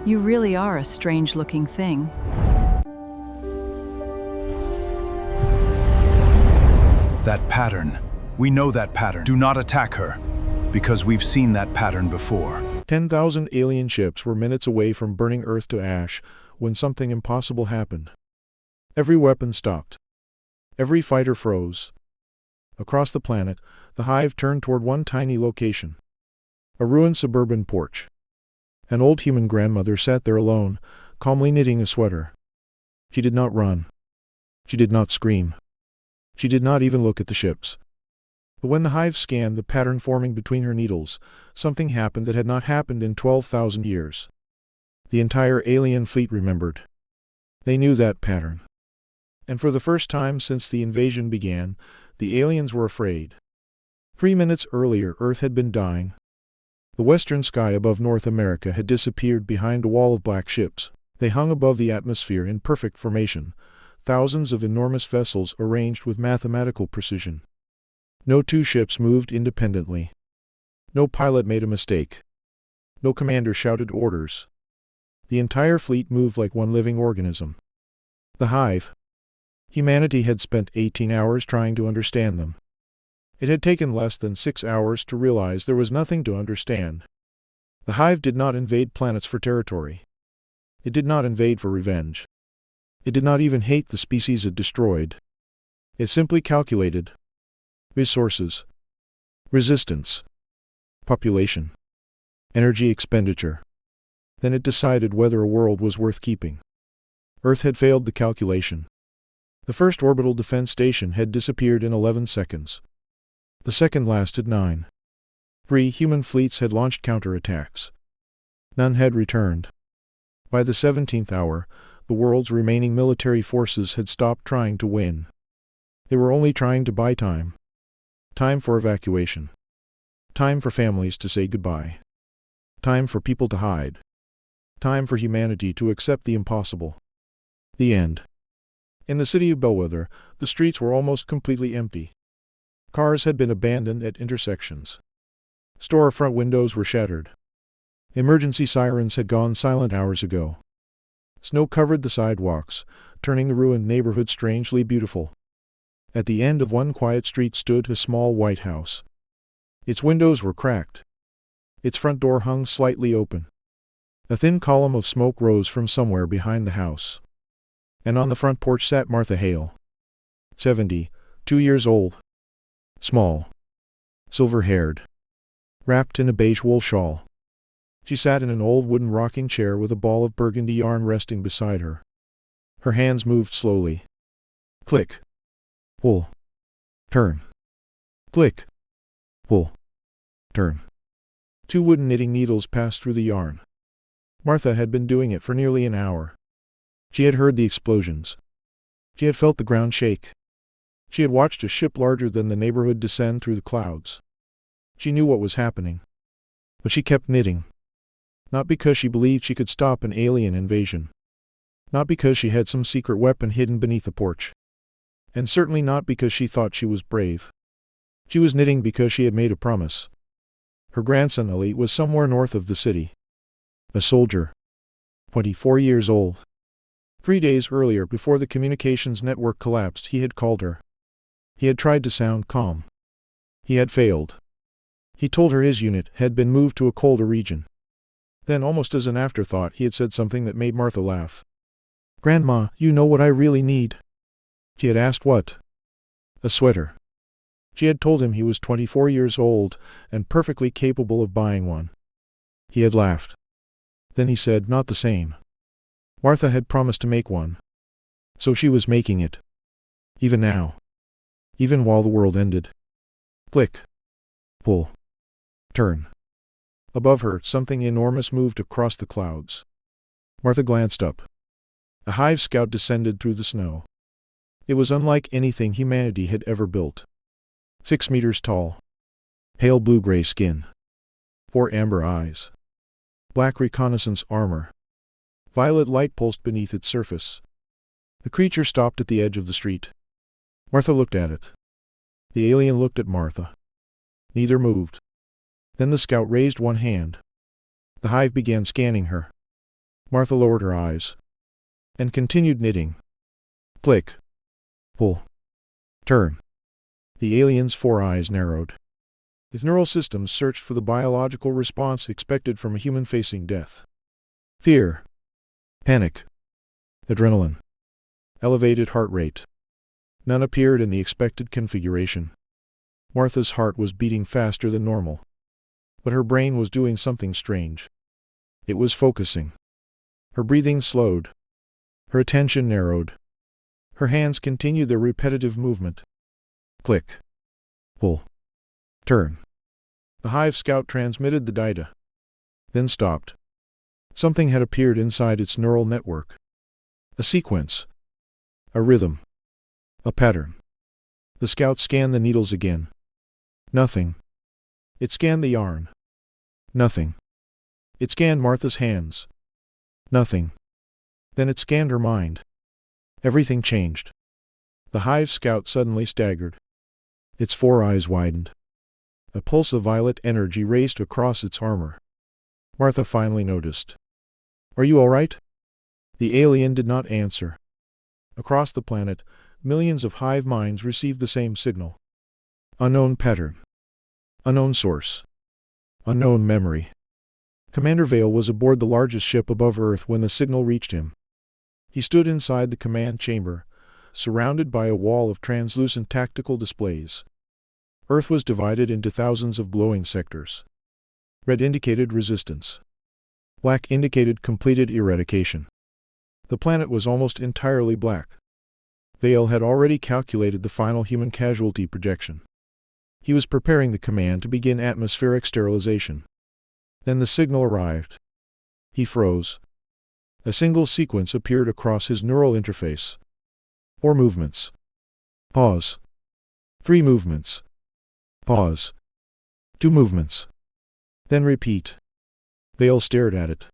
You really are a strange-looking thing. That pattern. We know that pattern. Do not attack her, because we've seen that pattern before. 10,000 alien ships were minutes away from burning Earth to ash when something impossible happened. Every weapon stopped. Every fighter froze. Across the planet, the Hive turned toward one tiny location. A ruined suburban porch. An old human grandmother sat there alone, calmly knitting a sweater. She did not run. She did not scream. She did not even look at the ships. But when the Hive scanned the pattern forming between her needles, something happened that had not happened in 12,000 years. The entire alien fleet remembered. They knew that pattern. And for the first time since the invasion began, the aliens were afraid. 3 minutes earlier, Earth had been dying. The western sky above North America had disappeared behind a wall of black ships. They hung above the atmosphere in perfect formation, thousands of enormous vessels arranged with mathematical precision. No two ships moved independently. No pilot made a mistake. No commander shouted orders. The entire fleet moved like one living organism. The Hive. Humanity had spent 18 hours trying to understand them. It had taken less than 6 hours to realize there was nothing to understand. The Hive did not invade planets for territory. It did not invade for revenge. It did not even hate the species it destroyed. It simply calculated resources, resistance, population, energy expenditure. Then it decided whether a world was worth keeping. Earth had failed the calculation. The first orbital defense station had disappeared in 11 seconds. The second lasted 9. 3 human fleets had launched counterattacks. None had returned. By the 17th hour, the world's remaining military forces had stopped trying to win. They were only trying to buy time. Time for evacuation. Time for families to say goodbye. Time for people to hide. Time for humanity to accept the impossible. The end. In the city of Bellwether, the streets were almost completely empty. Cars had been abandoned at intersections. Storefront windows were shattered. Emergency sirens had gone silent hours ago. Snow covered the sidewalks, turning the ruined neighborhood strangely beautiful. At the end of one quiet street stood a small white house. Its windows were cracked. Its front door hung slightly open. A thin column of smoke rose from somewhere behind the house. And on the front porch sat Martha Hale. 70, 2 years old. Small. Silver-haired. Wrapped in a beige wool shawl. She sat in an old wooden rocking chair with a ball of burgundy yarn resting beside her. Her hands moved slowly. Click. Pull. Turn. Click. Pull. Turn. 2 wooden knitting needles passed through the yarn. Martha had been doing it for nearly an hour. She had heard the explosions. She had felt the ground shake. She had watched a ship larger than the neighborhood descend through the clouds. She knew what was happening. But she kept knitting. Not because she believed she could stop an alien invasion. Not because she had some secret weapon hidden beneath the porch. And certainly not because she thought she was brave. She was knitting because she had made a promise. Her grandson Ali was somewhere north of the city. A soldier. 24 years old. 3 days earlier, before the communications network collapsed, he had called her. He had tried to sound calm. He had failed. He told her his unit had been moved to a colder region. Then, almost as an afterthought, he had said something that made Martha laugh. "Grandma, you know what I really need." She had asked what? A sweater. She had told him he was 24 years old and perfectly capable of buying one. He had laughed. Then he said, "Not the same." Martha had promised to make one. So she was making it. Even now. Even while the world ended. Click. Pull. Turn. Above her, something enormous moved across the clouds. Martha glanced up. A Hive scout descended through the snow. It was unlike anything humanity had ever built. 6 meters tall. Pale blue-gray skin. 4 amber eyes. Black reconnaissance armor. Violet light pulsed beneath its surface. The creature stopped at the edge of the street. Martha looked at it. The alien looked at Martha. Neither moved. Then the scout raised one hand. The Hive began scanning her. Martha lowered her eyes and continued knitting. Click. Pull. Turn. The alien's 4 eyes narrowed. His neural systems searched for the biological response expected from a human facing death. Fear. Panic. Adrenaline. Elevated heart rate. None appeared in the expected configuration. Martha's heart was beating faster than normal. But her brain was doing something strange. It was focusing. Her breathing slowed. Her attention narrowed. Her hands continued their repetitive movement. Click. Pull. Turn. The Hive scout transmitted the data, then stopped. Something had appeared inside its neural network. A sequence. A rhythm. A pattern. The scout scanned the needles again. Nothing. It scanned the yarn. Nothing. It scanned Martha's hands. Nothing. Then it scanned her mind. Everything changed. The Hive scout suddenly staggered. Its 4 eyes widened. A pulse of violet energy raced across its armor. Martha finally noticed. Are you all right? The alien did not answer. Across the planet, millions of Hive minds received the same signal. Unknown pattern. Unknown source. Unknown memory. Commander Vale was aboard the largest ship above Earth when the signal reached him. He stood inside the command chamber, surrounded by a wall of translucent tactical displays. Earth was divided into thousands of glowing sectors. Red indicated resistance. Black indicated completed eradication. The planet was almost entirely black. Vale had already calculated the final human casualty projection. He was preparing the command to begin atmospheric sterilization. Then the signal arrived. He froze. A single sequence appeared across his neural interface. 4 movements. Pause. 3 movements. Pause. 2 movements. Then repeat. Vale stared at it.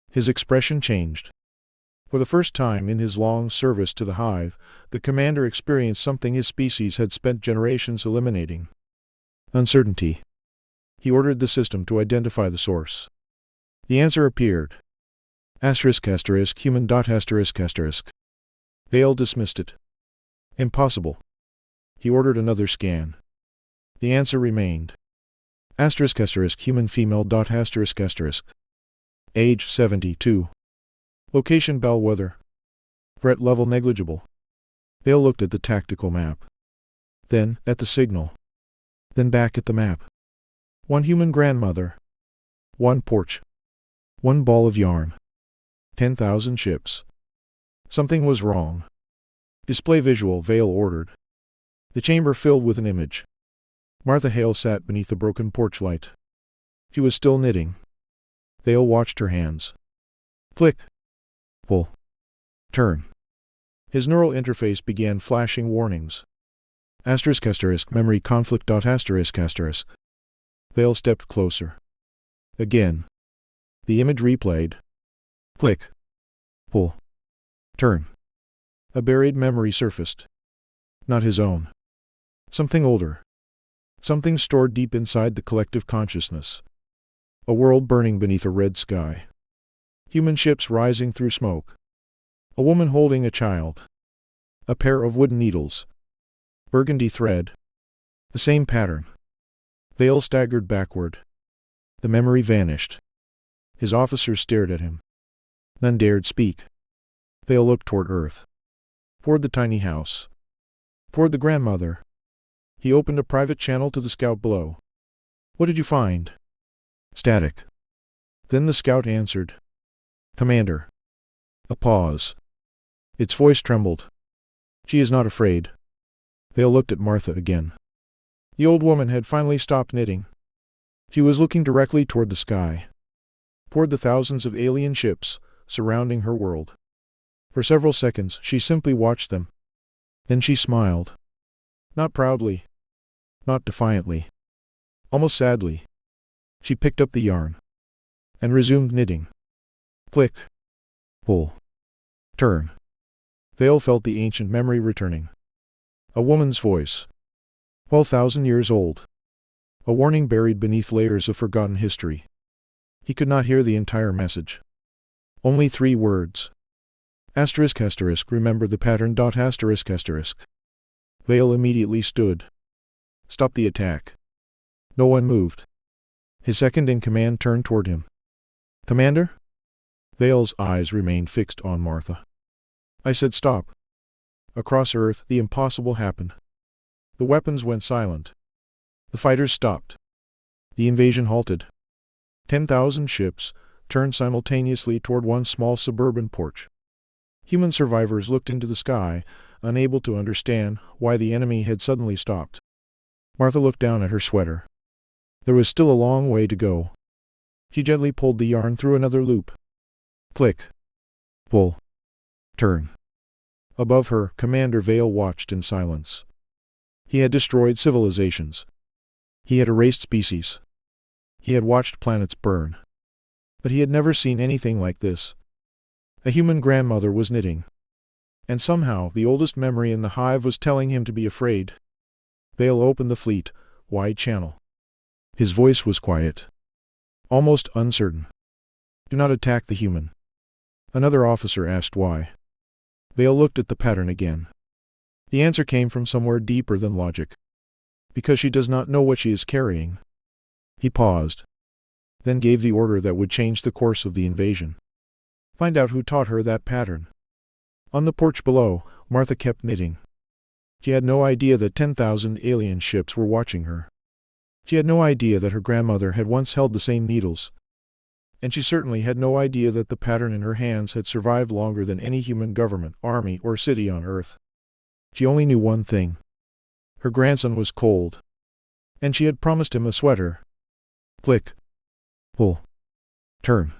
His expression changed. For the first time in his long service to the Hive, the commander experienced something his species had spent generations eliminating. Uncertainty. He ordered the system to identify the source. The answer appeared. Human. Vale dismissed it. Impossible. He ordered another scan. The answer remained. Human female. Age 72. Location Bellwether. Threat level negligible. Vale looked at the tactical map. Then at the signal. Then back at the map. 1 human grandmother. 1 porch. 1 ball of yarn. 10,000 ships. Something was wrong. Display visual, Vale ordered. The chamber filled with an image. Martha Hale sat beneath the broken porch light. She was still knitting. Vale watched her hands. Click. Pull. Turn. His neural interface began flashing warnings. Memory conflict. Vale stepped closer. Again. The image replayed. Click. Pull. Turn. A buried memory surfaced. Not his own. Something older. Something stored deep inside the collective consciousness. A world burning beneath a red sky. Human ships rising through smoke. A woman holding a child. A pair of wooden needles. Burgundy thread. The same pattern. Vale staggered backward. The memory vanished. His officers stared at him. None dared speak. Vale looked toward Earth. Toward the tiny house. Toward the grandmother. He opened a private channel to the scout below. What did you find? Static. Then the scout answered. Commander. A pause. Its voice trembled. She is not afraid. Vale looked at Martha again. The old woman had finally stopped knitting. She was looking directly toward the sky. Toward the thousands of alien ships surrounding her world. For several seconds she simply watched them. Then she smiled. Not proudly. Not defiantly. Almost sadly. She picked up the yarn. And resumed knitting. Click. Pull. Turn. Vale felt the ancient memory returning. A woman's voice. 12,000 years old. A warning buried beneath layers of forgotten history. He could not hear the entire message. Only 3 words. Asterisk asterisk, remember the pattern. Asterisk asterisk. Hale immediately stood. Stop the attack. No one moved. His second-in-command turned toward him. Commander? Hale's eyes remained fixed on Martha. I said stop. Across Earth, the impossible happened. The weapons went silent. The fighters stopped. The invasion halted. 10,000 ships turned simultaneously toward one small suburban porch. Human survivors looked into the sky, unable to understand why the enemy had suddenly stopped. Martha looked down at her sweater. There was still a long way to go. She gently pulled the yarn through another loop. Click. Pull. Turn. Above her, Commander Hale watched in silence. He had destroyed civilizations. He had erased species. He had watched planets burn. But he had never seen anything like this. A human grandmother was knitting. And somehow the oldest memory in the hive was telling him to be afraid. Hale opened the fleet, wide channel. His voice was quiet. Almost uncertain. Do not attack the human. Another officer asked why. Hale looked at the pattern again. The answer came from somewhere deeper than logic. Because she does not know what she is carrying. He paused. Then gave the order that would change the course of the invasion. Find out who taught her that pattern. On the porch below, Martha kept knitting. She had no idea that 10,000 alien ships were watching her. She had no idea that her grandmother had once held the same needles. And she certainly had no idea that the pattern in her hands had survived longer than any human government, army, or city on Earth. She only knew one thing. Her grandson was cold. And she had promised him a sweater. Click. Pull. Turn.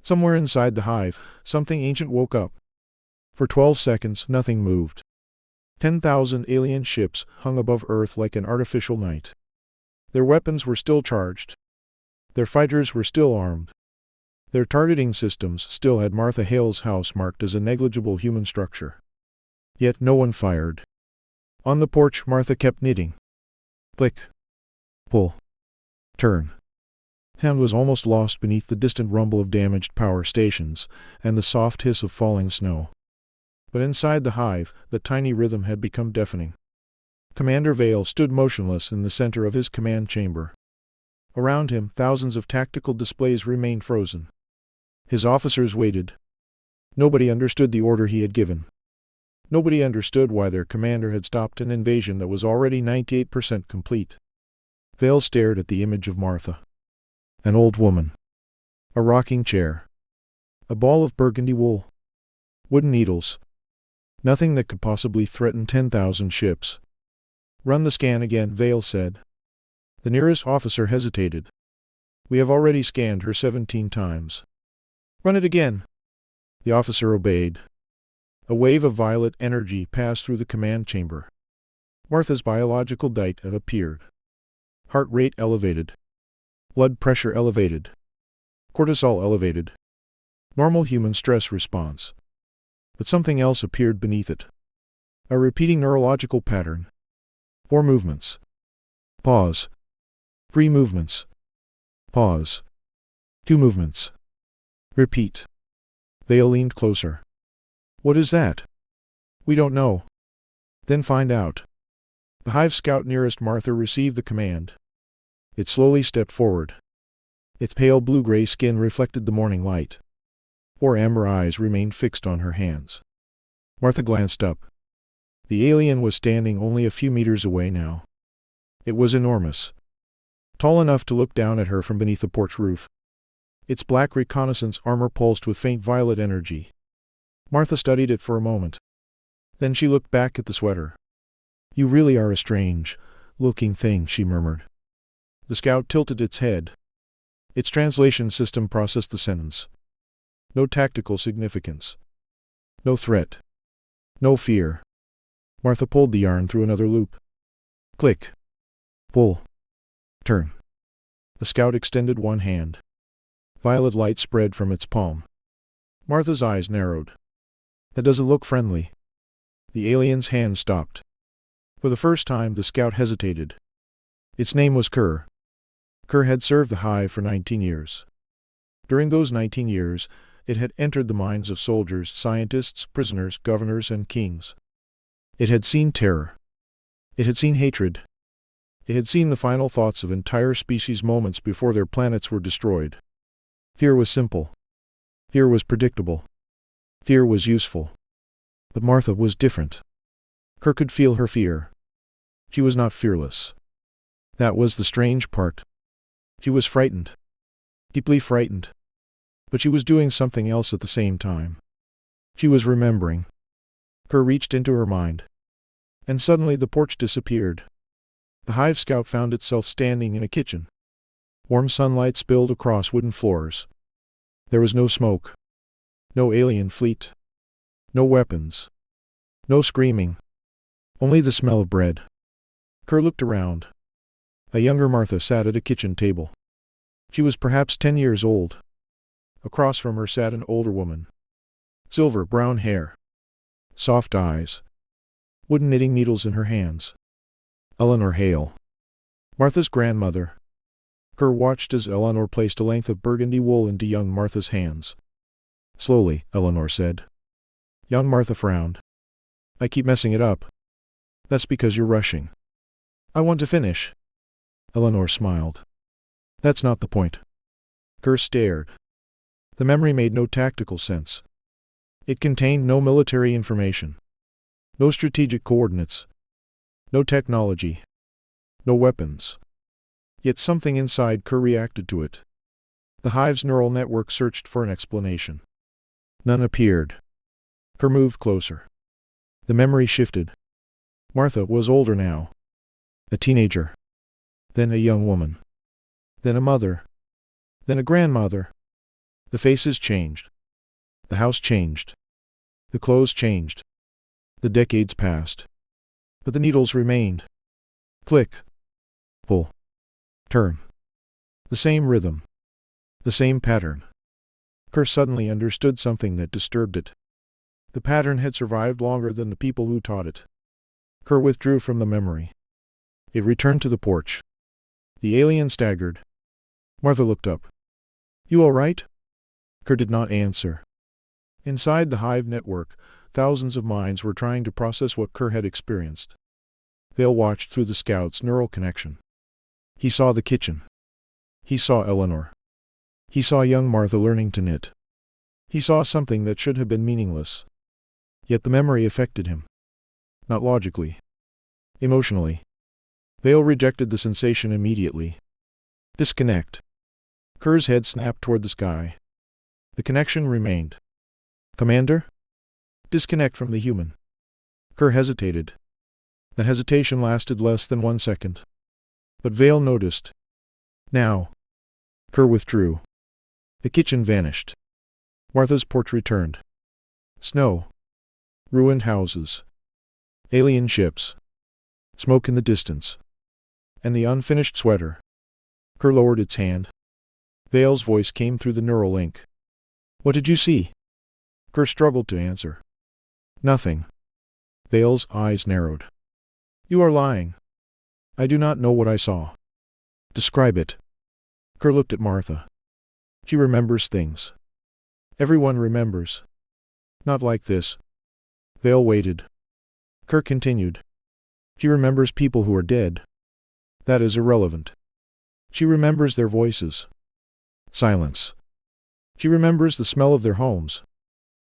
Somewhere inside the hive, something ancient woke up. For 12 seconds, nothing moved. 10,000 alien ships hung above Earth like an artificial night. Their weapons were still charged. Their fighters were still armed. Their targeting systems still had Martha Hale's house marked as a negligible human structure. Yet no one fired. On the porch, Martha kept knitting. Click. Pull. Turn. Sound was almost lost beneath the distant rumble of damaged power stations and the soft hiss of falling snow. But inside the hive, the tiny rhythm had become deafening. Commander Hale stood motionless in the center of his command chamber. Around him, thousands of tactical displays remained frozen. His officers waited. Nobody understood the order he had given. Nobody understood why their commander had stopped an invasion that was already 98% complete. Hale stared at the image of Martha. An old woman. A rocking chair. A ball of burgundy wool. Wooden needles. Nothing that could possibly threaten 10,000 ships. Run the scan again, Hale said. The nearest officer hesitated. We have already scanned her 17 times. Run it again. The officer obeyed. A wave of violet energy passed through the command chamber. Martha's biological data had appeared. Heart rate elevated. Blood pressure elevated. Cortisol elevated. Normal human stress response. But something else appeared beneath it. A repeating neurological pattern. 4 movements. Pause. 3 movements. Pause. 2 movements. Repeat. Hale leaned closer. What is that? We don't know. Then find out. The hive scout nearest Martha received the command. It slowly stepped forward. Its pale blue-gray skin reflected the morning light. 4 amber eyes remained fixed on her hands. Martha glanced up. The alien was standing only a few meters away now. It was enormous. Tall enough to look down at her from beneath the porch roof. Its black reconnaissance armor pulsed with faint violet energy. Martha studied it for a moment. Then she looked back at the sweater. You really are a strange-looking thing, she murmured. The scout tilted its head. Its translation system processed the sentence. No tactical significance. No threat. No fear. Martha pulled the yarn through another loop. Click. Pull. Turn. The scout extended one hand. Violet light spread from its palm. Martha's eyes narrowed. That doesn't look friendly. The alien's hand stopped. For the first time, the scout hesitated. Its name was Kerr. Kerr had served the hive for 19 years. During those 19 years, it had entered the minds of soldiers, scientists, prisoners, governors, and kings. It had seen terror. It had seen hatred. It had seen the final thoughts of entire species moments before their planets were destroyed. Fear was simple. Fear was predictable. Fear was useful. But Martha was different. Kerr could feel her fear. She was not fearless. That was the strange part. She was frightened. Deeply frightened. But she was doing something else at the same time. She was remembering. Kerr reached into her mind. And suddenly the porch disappeared. The Hive scout found itself standing in a kitchen. Warm sunlight spilled across wooden floors. There was no smoke. No alien fleet. No weapons. No screaming. Only the smell of bread. Kerr looked around. A younger Martha sat at a kitchen table. She was perhaps 10 years old. Across from her sat an older woman. Silver brown hair. Soft eyes. Wooden knitting needles in her hands. Eleanor Hale. Martha's grandmother. Kerr watched as Eleanor placed a length of burgundy wool into young Martha's hands. Slowly, Eleanor said. Young Martha frowned. I keep messing it up. That's because you're rushing. I want to finish. Eleanor smiled. That's not the point. Kerr stared. The memory made no tactical sense. It contained no military information. No strategic coordinates. No technology. No weapons. Yet something inside Kerr reacted to it. The Hive's neural network searched for an explanation. None appeared. Kerr moved closer. The memory shifted. Martha was older now. A teenager. Then a young woman. Then a mother. Then a grandmother. The faces changed. The house changed. The clothes changed. The decades passed. But the needles remained. Click. Pull. Turn. The same rhythm. The same pattern. Kerr suddenly understood something that disturbed it. The pattern had survived longer than the people who taught it. Kerr withdrew from the memory. It returned to the porch. The alien staggered. Martha looked up. You all right? Kerr did not answer. Inside the Hive network, thousands of minds were trying to process what Kerr had experienced. Hale watched through the scout's neural connection. He saw the kitchen. He saw Eleanor. He saw young Martha learning to knit. He saw something that should have been meaningless. Yet the memory affected him. Not logically. Emotionally. Hale rejected the sensation immediately. Disconnect. Kerr's head snapped toward the sky. The connection remained. Commander? Disconnect from the human. Kerr hesitated. The hesitation lasted less than 1 second. But Hale noticed. Now. Kerr withdrew. The kitchen vanished. Martha's porch returned. Snow. Ruined houses. Alien ships. Smoke in the distance. And the unfinished sweater. Kerr lowered its hand. Hale's voice came through the neural link. What did you see? Kerr struggled to answer. Nothing. Hale's eyes narrowed. You are lying. I do not know what I saw. Describe it. Kerr looked at Martha. She remembers things. Everyone remembers. Not like this. Hale waited. Kerr continued. She remembers people who are dead. That is irrelevant. She remembers their voices. Silence. She remembers the smell of their homes.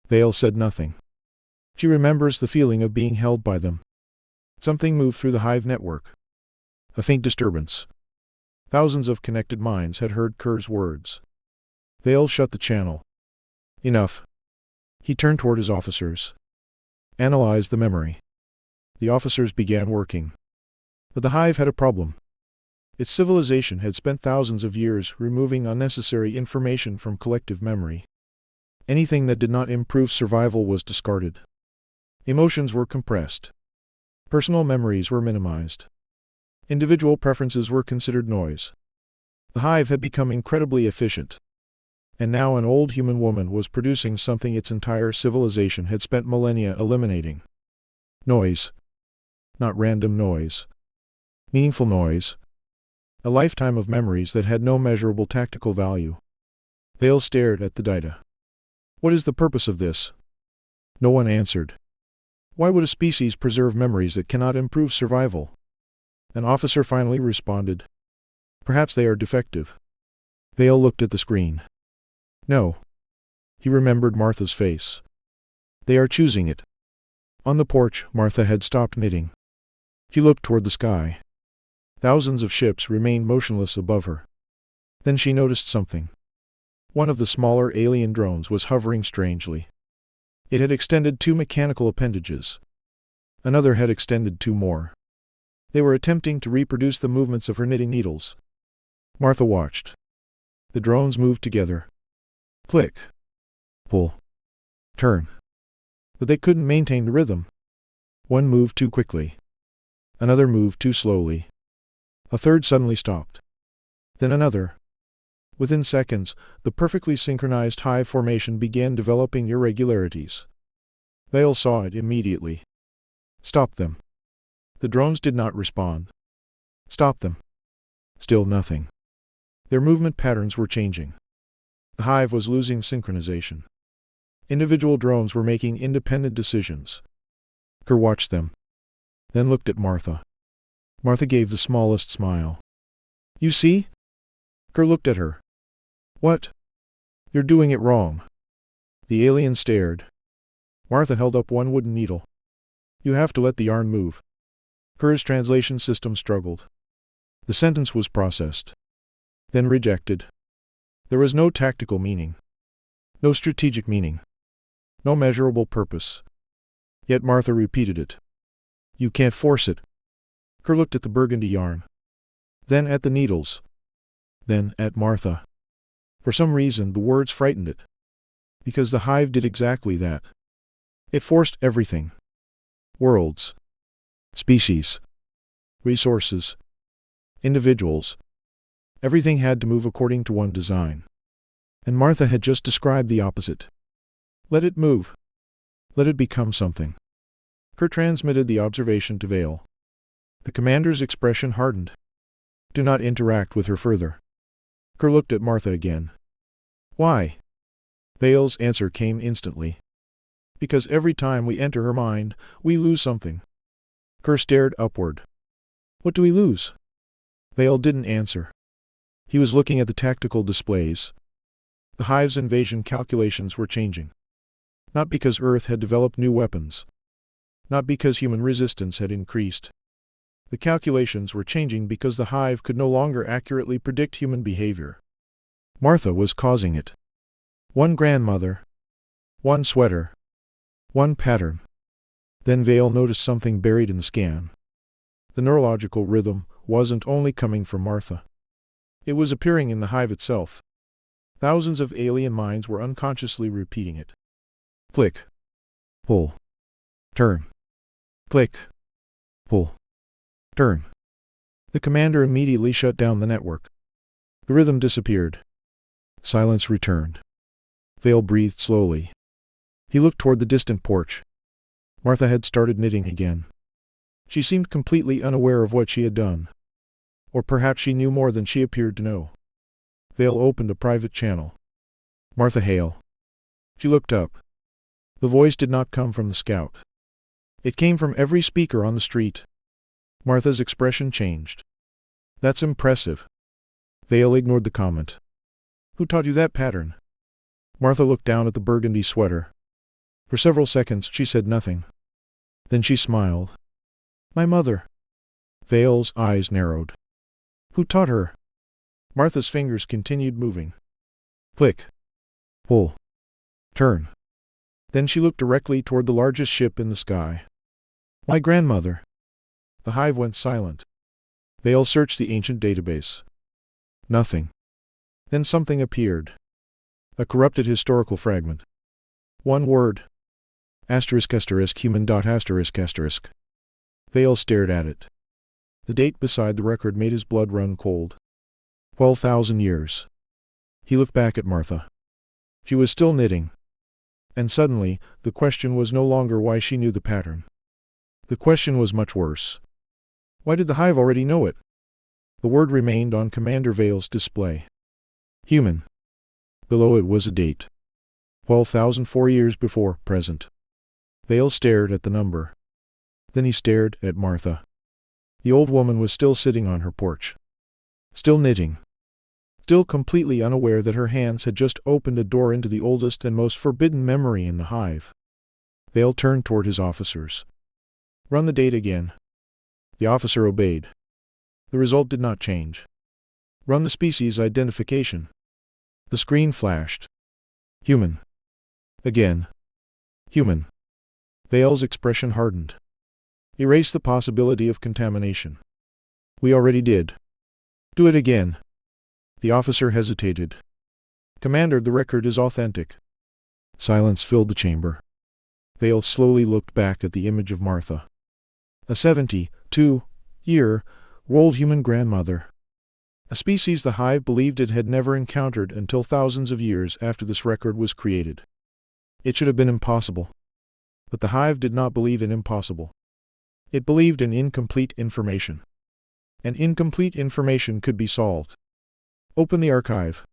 Hale said nothing. She remembers the feeling of being held by them. Something moved through the Hive network. A faint disturbance. Thousands of connected minds had heard Kerr's words. Hale shut the channel. Enough. He turned toward his officers. Analyze the memory. The officers began working. But the Hive had a problem. Its civilization had spent thousands of years removing unnecessary information from collective memory. Anything that did not improve survival was discarded. Emotions were compressed. Personal memories were minimized. Individual preferences were considered noise. The Hive had become incredibly efficient. And now an old human woman was producing something its entire civilization had spent millennia eliminating. Noise. Not random noise. Meaningful noise. A lifetime of memories that had no measurable tactical value. Hale stared at the data. What is the purpose of this? No one answered. Why would a species preserve memories that cannot improve survival? An officer finally responded. Perhaps they are defective. Hale looked at the screen. No. He remembered Martha's face. They are choosing it. On the porch, Martha had stopped knitting. She looked toward the sky. Thousands of ships remained motionless above her. Then she noticed something. One of the smaller alien drones was hovering strangely. It had extended 2 mechanical appendages. Another had extended 2 more. They were attempting to reproduce the movements of her knitting needles. Martha watched. The drones moved together. Click. Pull. Turn. But they couldn't maintain the rhythm. One moved too quickly. Another moved too slowly. A third suddenly stopped. Then another. Within seconds, the perfectly synchronized hive formation began developing irregularities. Hale saw it immediately. Stop them. The drones did not respond. Stop them. Still nothing. Their movement patterns were changing. The hive was losing synchronization. Individual drones were making independent decisions. Kerr watched them. Then looked at Martha. Martha gave the smallest smile. You see? Kerr looked at her. What? You're doing it wrong. The alien stared. Martha held up one wooden needle. You have to let the yarn move. Kerr's translation system struggled. The sentence was processed. Then rejected. There was no tactical meaning. No strategic meaning. No measurable purpose. Yet Martha repeated it. You can't force it. Kerr looked at the burgundy yarn. Then at the needles. Then at Martha. For some reason, the words frightened it. Because the hive did exactly that. It forced everything. Worlds. Species. Resources. Individuals. Everything had to move according to one design. And Martha had just described the opposite. Let it move. Let it become something. Kerr transmitted the observation to Hale. The commander's expression hardened. Do not interact with her further. Kerr looked at Martha again. Why? Hale's answer came instantly. Because every time we enter her mind, we lose something. Kerr stared upward. What do we lose? Hale didn't answer. He was looking at the tactical displays. The hive's invasion calculations were changing. Not because Earth had developed new weapons. Not because human resistance had increased. The calculations were changing because the hive could no longer accurately predict human behavior. Martha was causing it. One grandmother. One sweater. One pattern. Then Hale noticed something buried in the scan. The neurological rhythm wasn't only coming from Martha. It was appearing in the hive itself. Thousands of alien minds were unconsciously repeating it. Click. Pull. Turn. Click. Pull. Turn. The commander immediately shut down the network. The rhythm disappeared. Silence returned. Hale breathed slowly. He looked toward the distant porch. Martha had started knitting again. She seemed completely unaware of what she had done. Or perhaps she knew more than she appeared to know. Hale opened a private channel. Martha Hale. She looked up. The voice did not come from the scout. It came from every speaker on the street. Martha's expression changed. That's impressive. Hale ignored the comment. Who taught you that pattern? Martha looked down at the burgundy sweater. For several seconds she said nothing. Then she smiled. My mother. Hale's eyes narrowed. Who taught her? Martha's fingers continued moving. Click. Pull. Turn. Then she looked directly toward the largest ship in the sky. My grandmother. The hive went silent. Hale searched the ancient database. Nothing. Then something appeared. A corrupted historical fragment. One word. Asterisk asterisk human dot asterisk asterisk. Hale stared at it. The date beside the record made his blood run cold. 12,000 years. He looked back at Martha. She was still knitting. And suddenly, the question was no longer why she knew the pattern. The question was much worse. Why did the hive already know it? The word remained on Commander Hale's display. Human. Below it was a date. 12,004 years before present. Hale stared at the number. Then he stared at Martha. The old woman was still sitting on her porch. Still knitting. Still completely unaware that her hands had just opened a door into the oldest and most forbidden memory in the hive. Hale turned toward his officers. "Run the date again." The officer obeyed. The result did not change. "Run the species identification." The screen flashed. "Human." Again. "Human." Hale's expression hardened. "Erase the possibility of contamination." "We already did." "Do it again." The officer hesitated. "Commander, the record is authentic." Silence filled the chamber. Hale slowly looked back at the image of Martha. A 72-year-old human grandmother. A species the Hive believed it had never encountered until thousands of years after this record was created. It should have been impossible. But the Hive did not believe in impossible. It believed in incomplete information. And incomplete information could be solved. "Open the archive."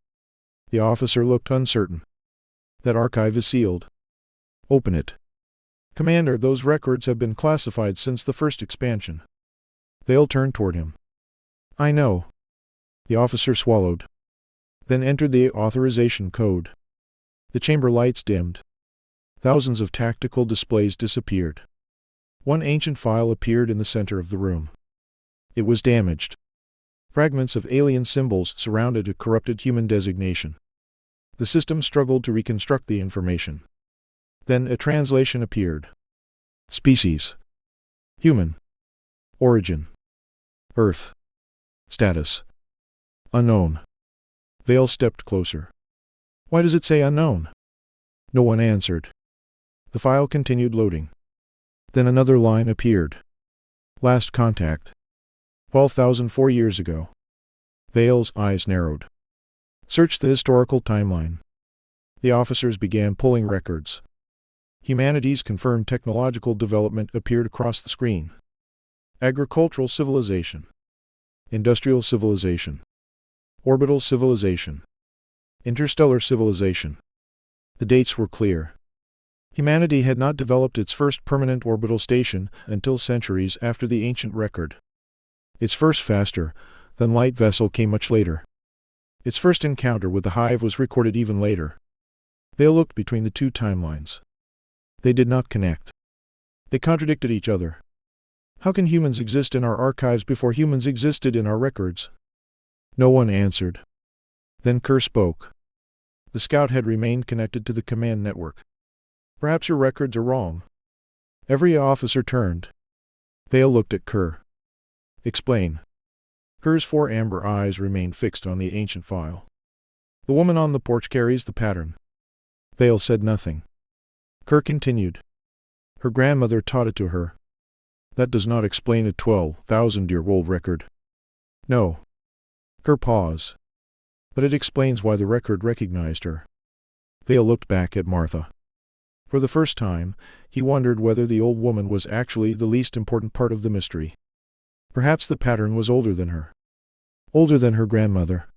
The officer looked uncertain. "That archive is sealed." "Open it." "Commander, those records have been classified since the first expansion." Hale turned toward him. "I know." The officer swallowed. Then entered the authorization code. The chamber lights dimmed. Thousands of tactical displays disappeared. One ancient file appeared in the center of the room. It was damaged. Fragments of alien symbols surrounded a corrupted human designation. The system struggled to reconstruct the information. Then a translation appeared. Species. Human. Origin. Earth. Status. Unknown. Hale stepped closer. "Why does it say unknown?" No one answered. The file continued loading. Then another line appeared. Last contact. 12,004 years ago. Hale's eyes narrowed. Search the historical timeline. The officers began pulling records. Humanity's confirmed technological development appeared across the screen. Agricultural civilization. Industrial civilization. Orbital civilization. Interstellar civilization. The dates were clear. Humanity had not developed its first permanent orbital station until centuries after the ancient record. Its first faster-than-light vessel came much later. Its first encounter with the Hive was recorded even later. They looked between the two timelines. They did not connect. They contradicted each other. How can humans exist in our archives before humans existed in our records? No one answered. Then Kerr spoke. The scout had remained connected to the command network. "Perhaps your records are wrong." Every officer turned. Hale looked at Kerr. "Explain." Kerr's 4 amber eyes remained fixed on the ancient file. "The woman on the porch carries the pattern." Hale said nothing. Kerr continued. "Her grandmother taught it to her." "That does not explain a 12,000-year-old record." "No." Kerr paused. "But it explains why the record recognized her." Hale looked back at Martha. For the first time, he wondered whether the old woman was actually the least important part of the mystery. Perhaps the pattern was older than her. Older than her grandmother.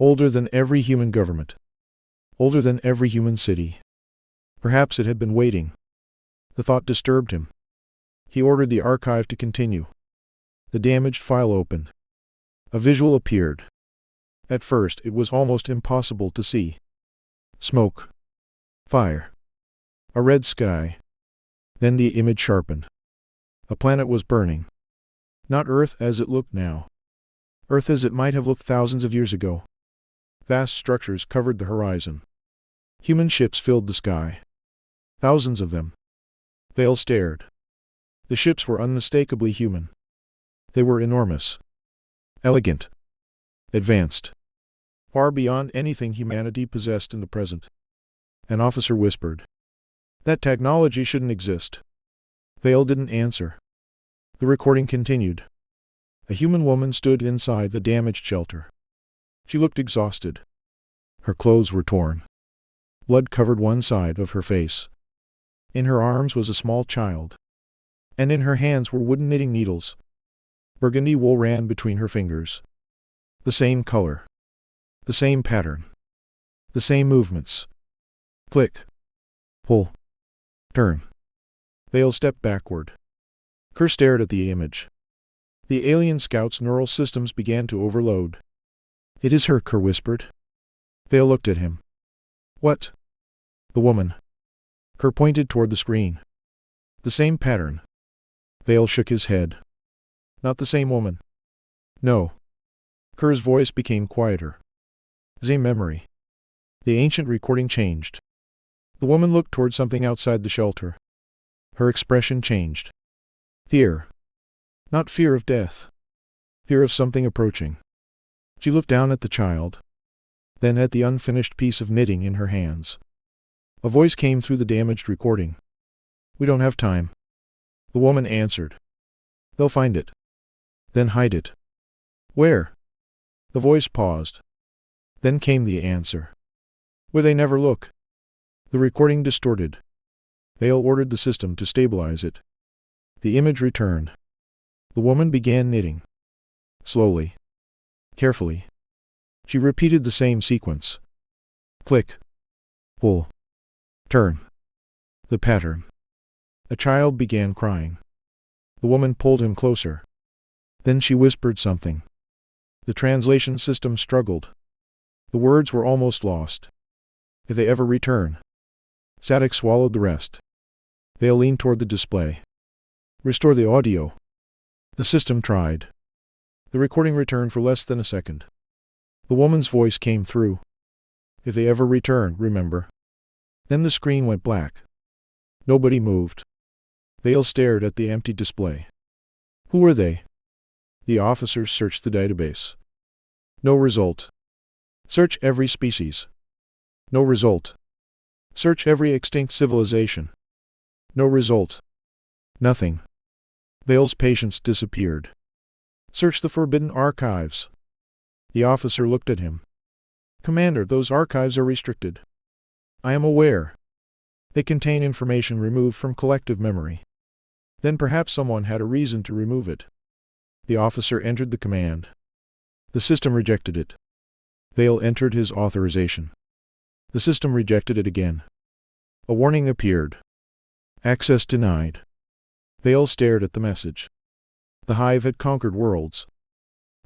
Older than every human government. Older than every human city. Perhaps it had been waiting. The thought disturbed him. He ordered the archive to continue. The damaged file opened. A visual appeared. At first, it was almost impossible to see. Smoke. Fire. A red sky. Then the image sharpened. A planet was burning. Not Earth as it looked now. Earth as it might have looked thousands of years ago. Vast structures covered the horizon. Human ships filled the sky. Thousands of them. Hale stared. The ships were unmistakably human. They were enormous. Elegant. Advanced. Far beyond anything humanity possessed in the present. An officer whispered. "That technology shouldn't exist." Hale didn't answer. The recording continued. A human woman stood inside the damaged shelter. She looked exhausted. Her clothes were torn. Blood covered one side of her face. In her arms was a small child. And in her hands were wooden knitting needles. Burgundy wool ran between her fingers. The same color. The same pattern. The same movements. Click. Pull. Turn. Vale stepped backward. Kerr stared at the image. The alien scout's neural systems began to overload. It is her, Kerr whispered. Vale looked at him. What? The woman. Kerr pointed toward the screen. The same pattern. Vale shook his head. Not the same woman. No. Kerr's voice became quieter. Same memory. The ancient recording changed. The woman looked toward something outside the shelter. Her expression changed. Fear. Not fear of death. Fear of something approaching. She looked down at the child, then at the unfinished piece of knitting in her hands. A voice came through the damaged recording. We don't have time. The woman answered. They'll find it. Then hide it. Where? The voice paused. Then came the answer. Where they never look. The recording distorted. Hale ordered the system to stabilize it. The image returned. The woman began knitting. Slowly. Carefully. She repeated the same sequence. Click. Pull. Turn. The pattern. A child began crying. The woman pulled him closer. Then she whispered something. The translation system struggled. The words were almost lost. If they ever return. Static swallowed the rest. Vale leaned toward the display. Restore the audio. The system tried. The recording returned for less than a second. The woman's voice came through. If they ever return, remember. Then the screen went black. Nobody moved. Vale stared at the empty display. Who were they? The officers searched the database. No result. Search every species. No result. Search every extinct civilization. No result. Nothing. Vale's patience disappeared. Search the forbidden archives. The officer looked at him. Commander, those archives are restricted. I am aware. They contain information removed from collective memory. Then perhaps someone had a reason to remove it. The officer entered the command. The system rejected it. Vale entered his authorization. The system rejected it again. A warning appeared. Access denied. Vale stared at the message. The Hive had conquered worlds.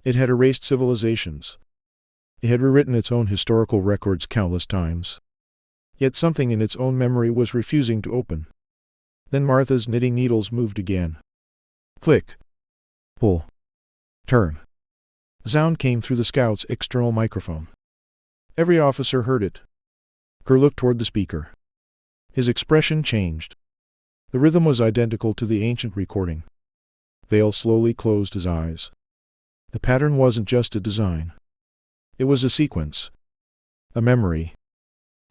It had erased civilizations. It had rewritten its own historical records countless times. Yet something in its own memory was refusing to open. Then Martha's knitting needles moved again. Click. Pull. Turn. The sound came through the scout's external microphone. Every officer heard it. Kerr looked toward the speaker. His expression changed. The rhythm was identical to the ancient recording. Vale slowly closed his eyes. The pattern wasn't just a design. It was a sequence. A memory.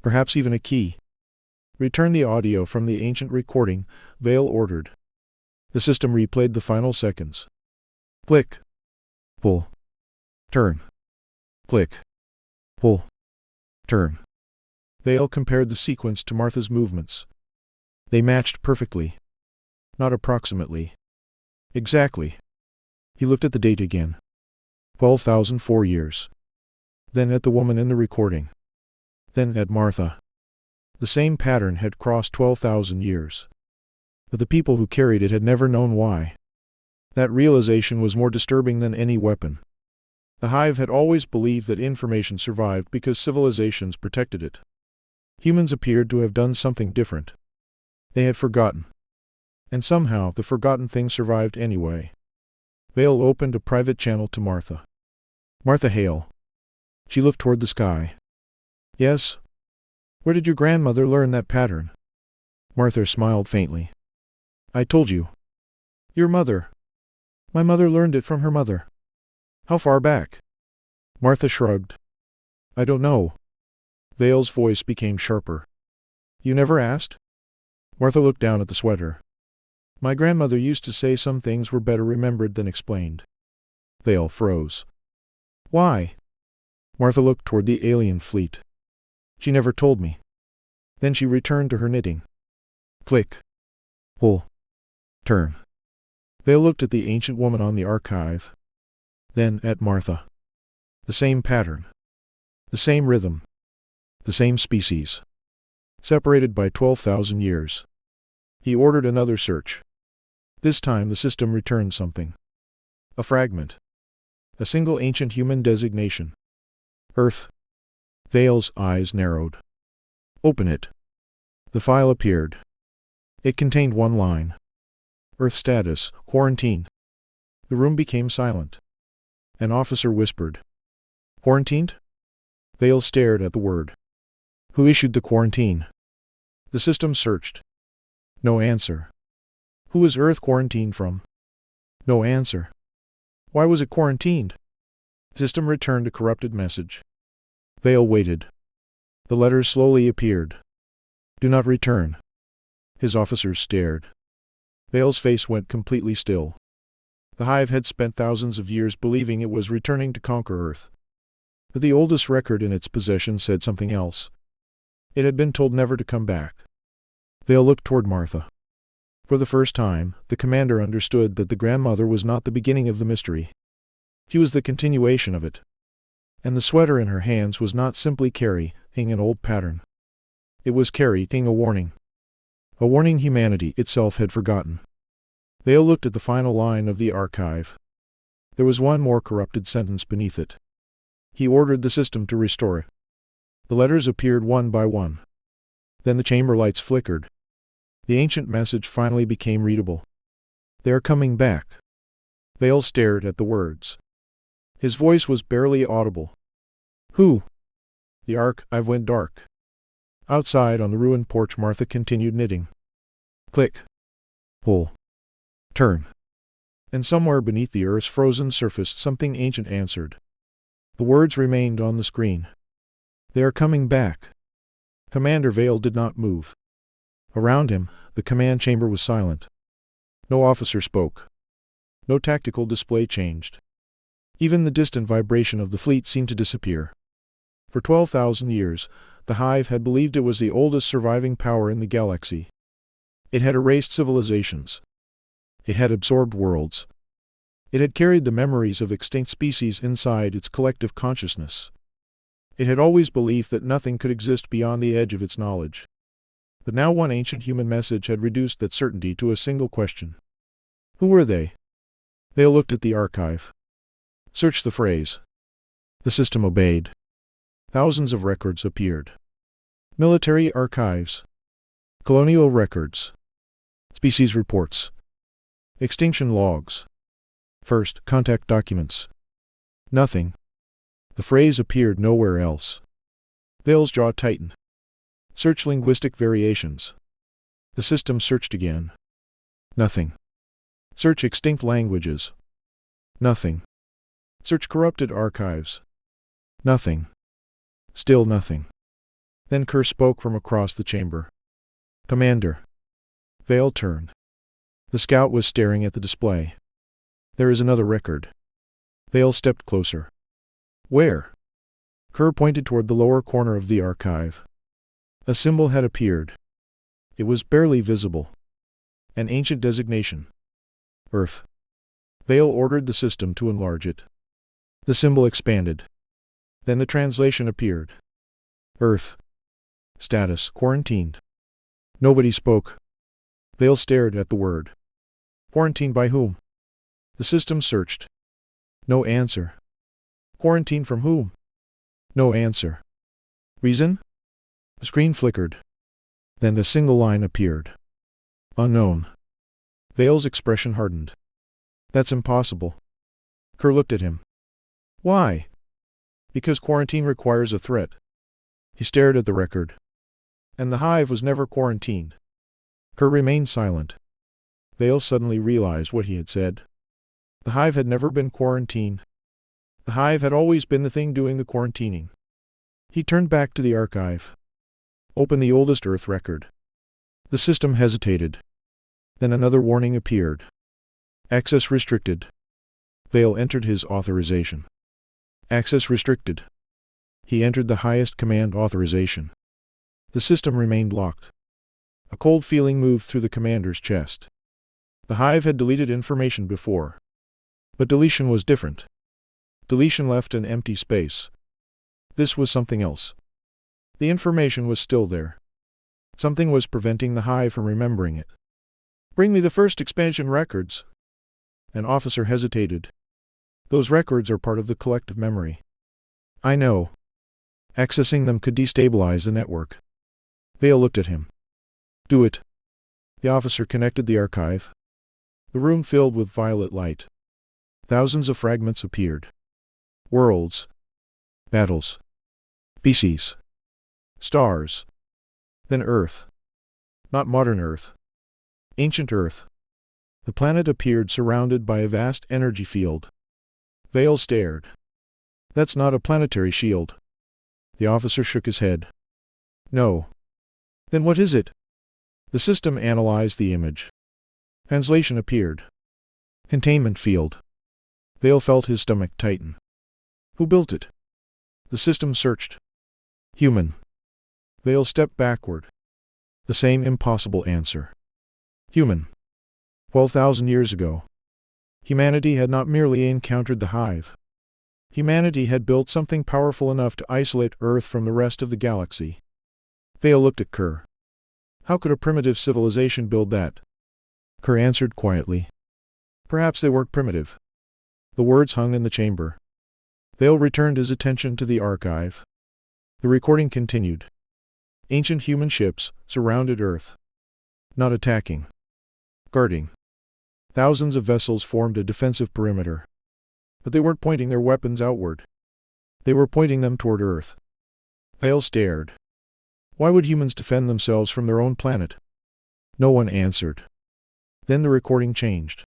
Perhaps even a key. Return the audio from the ancient recording, Vale ordered. The system replayed the final seconds. Click. Pull. Turn. Click. Pull. Turn. Vale compared the sequence to Martha's movements. They matched perfectly. Not approximately. Exactly. He looked at the date again. 12,004 years. Then at the woman in the recording. Then at Martha. The same pattern had crossed 12,000 years. But the people who carried it had never known why. That realization was more disturbing than any weapon. The Hive had always believed that information survived because civilizations protected it. Humans appeared to have done something different. They had forgotten. And somehow the forgotten thing survived anyway. Vale opened a private channel to Martha. Martha Hale. She looked toward the sky. Yes? Where did your grandmother learn that pattern? Martha smiled faintly. I told you. Your mother. My mother learned it from her mother. How far back? Martha shrugged. I don't know. Vale's voice became sharper. You never asked? Martha looked down at the sweater. My grandmother used to say some things were better remembered than explained. Vale froze. Why? Martha looked toward the alien fleet. She never told me. Then she returned to her knitting. Click. Pull. Turn. Vale looked at the ancient woman on the archive. Then at Martha. The same pattern. The same rhythm. The same species. separated by 12,000 years. He ordered another search. This time the system returned something. A fragment. A single ancient human designation. Earth. Hale's eyes narrowed. Open it. The file appeared. It contained one line. Earth status, quarantine. The room became silent. An officer whispered. Quarantined? Hale stared at the word. Who issued the quarantine? The system searched. No answer. Who was Earth quarantined from? No answer. Why was it quarantined? The system returned a corrupted message. Hale waited. The letters slowly appeared. Do not return. His officers stared. Hale's face went completely still. The Hive had spent thousands of years believing it was returning to conquer Earth. But the oldest record in its possession said something else. It had been told never to come back. Hale looked toward Martha. For the first time, the commander understood that the grandmother was not the beginning of the mystery. She was the continuation of it. And the sweater in her hands was not simply carrying an old pattern. It was carrying a warning. A warning humanity itself had forgotten. Hale looked at the final line of the archive. There was one more corrupted sentence beneath it. He ordered the system to restore it. The letters appeared one by one. Then the chamber lights flickered. The ancient message finally became readable. They are coming back. Hale stared at the words. His voice was barely audible. Who? The archive went dark. Outside on the ruined porch, Martha continued knitting. Click. Pull. Turn. And somewhere beneath the Earth's frozen surface something ancient answered. The words remained on the screen. They are coming back. Commander Hale did not move. Around him, the command chamber was silent. No officer spoke. No tactical display changed. Even the distant vibration of the fleet seemed to disappear. For 12,000 years, the Hive had believed it was the oldest surviving power in the galaxy. It had erased civilizations. It had absorbed worlds. It had carried the memories of extinct species inside its collective consciousness. It had always believed that nothing could exist beyond the edge of its knowledge. But now one ancient human message had reduced that certainty to a single question. Who were they? Hale looked at the archive. Search the phrase. The system obeyed. Thousands of records appeared. Military archives. Colonial records. Species reports. Extinction logs. First contact documents. Nothing. The phrase appeared nowhere else. Hale's jaw tightened. Search linguistic variations. The system searched again. Nothing. Search extinct languages. Nothing. Search corrupted archives. Nothing. Still nothing. Then Kerr spoke from across the chamber. Commander. Hale turned. The scout was staring at the display. There is another record. Hale stepped closer. Where? Kerr pointed toward the lower corner of the archive. A symbol had appeared. It was barely visible. An ancient designation. Earth. Hale ordered the system to enlarge it. The symbol expanded. Then the translation appeared. Earth. Status quarantined. Nobody spoke. Hale stared at the word. Quarantined by whom? The system searched. No answer. Quarantined from whom? No answer. Reason? The screen flickered. Then the single line appeared. Unknown. Hale's expression hardened. That's impossible. Kerr looked at him. Why? Because quarantine requires a threat. He stared at the record. And the Hive was never quarantined. Kerr remained silent. Hale suddenly realized what he had said. The Hive had never been quarantined. The Hive had always been the thing doing the quarantining. He turned back to the archive. Opened the oldest Earth record. The system hesitated. Then another warning appeared. Access restricted. Hale entered his authorization. Access restricted. He entered the highest command authorization. The system remained locked. A cold feeling moved through the commander's chest. The Hive had deleted information before. But deletion was different. Deletion left an empty space. This was something else. The information was still there. Something was preventing the Hive from remembering it. Bring me the first expansion records. An officer hesitated. Those records are part of the collective memory. I know. Accessing them could destabilize the network. Hale looked at him. Do it. The officer connected the archive. The room filled with violet light. Thousands of fragments appeared. Worlds. Battles. Species. Stars. Then Earth. Not modern Earth. Ancient Earth. The planet appeared surrounded by a vast energy field. Hale stared. That's not a planetary shield. The officer shook his head. No. Then what is it? The system analyzed the image. Translation appeared. Containment field. Hale felt his stomach tighten. Who built it? The system searched. Human. Hale stepped backward. The same impossible answer. Human. 12,000 years ago. Humanity had not merely encountered the Hive. Humanity had built something powerful enough to isolate Earth from the rest of the galaxy. Hale looked at Kerr. How could a primitive civilization build that? Kerr answered quietly. Perhaps they weren't primitive. The words hung in the chamber. Hale returned his attention to the archive. The recording continued. Ancient human ships surrounded Earth. Not attacking. Guarding. Thousands of vessels formed a defensive perimeter. But they weren't pointing their weapons outward. They were pointing them toward Earth. Hale stared. Why would humans defend themselves from their own planet? No one answered. Then the recording changed.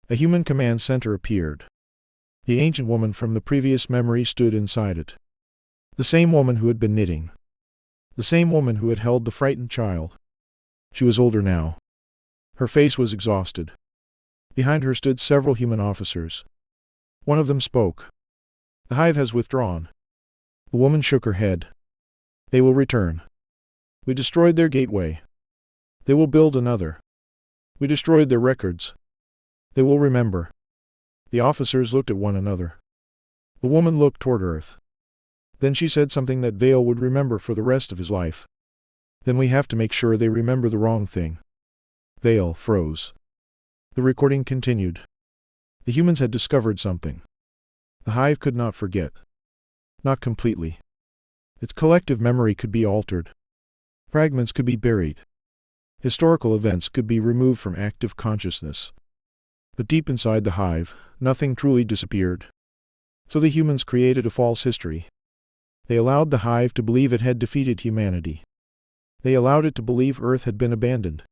A human command center appeared. The ancient woman from the previous memory stood inside it. The same woman who had been knitting. The same woman who had held the frightened child. She was older now. Her face was exhausted. Behind her stood several human officers. One of them spoke. The Hive has withdrawn. The woman shook her head. They will return. We destroyed their gateway. They will build another. We destroyed their records. They will remember. The officers looked at one another. The woman looked toward Earth. Then she said something that Hale would remember for the rest of his life. Then we have to make sure they remember the wrong thing. Hale froze. The recording continued. The humans had discovered something. The Hive could not forget. Not completely. Its collective memory could be altered. Fragments could be buried. Historical events could be removed from active consciousness. But deep inside the Hive, nothing truly disappeared. So the humans created a false history. They allowed the Hive to believe it had defeated humanity. They allowed it to believe Earth had been abandoned.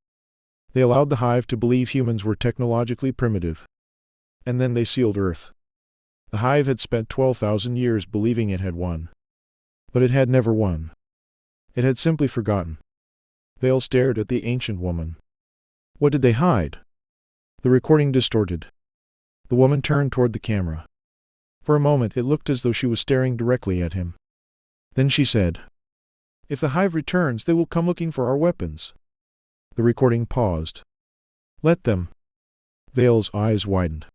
They allowed the Hive to believe humans were technologically primitive. And then they sealed Earth. The Hive had spent 12,000 years believing it had won. But it had never won. It had simply forgotten. Hale stared at the ancient woman. What did they hide? The recording distorted. The woman turned toward the camera. For a moment it looked as though she was staring directly at him. Then she said, If the Hive returns, they will come looking for our weapons. The recording paused. Let them. Hale's eyes widened.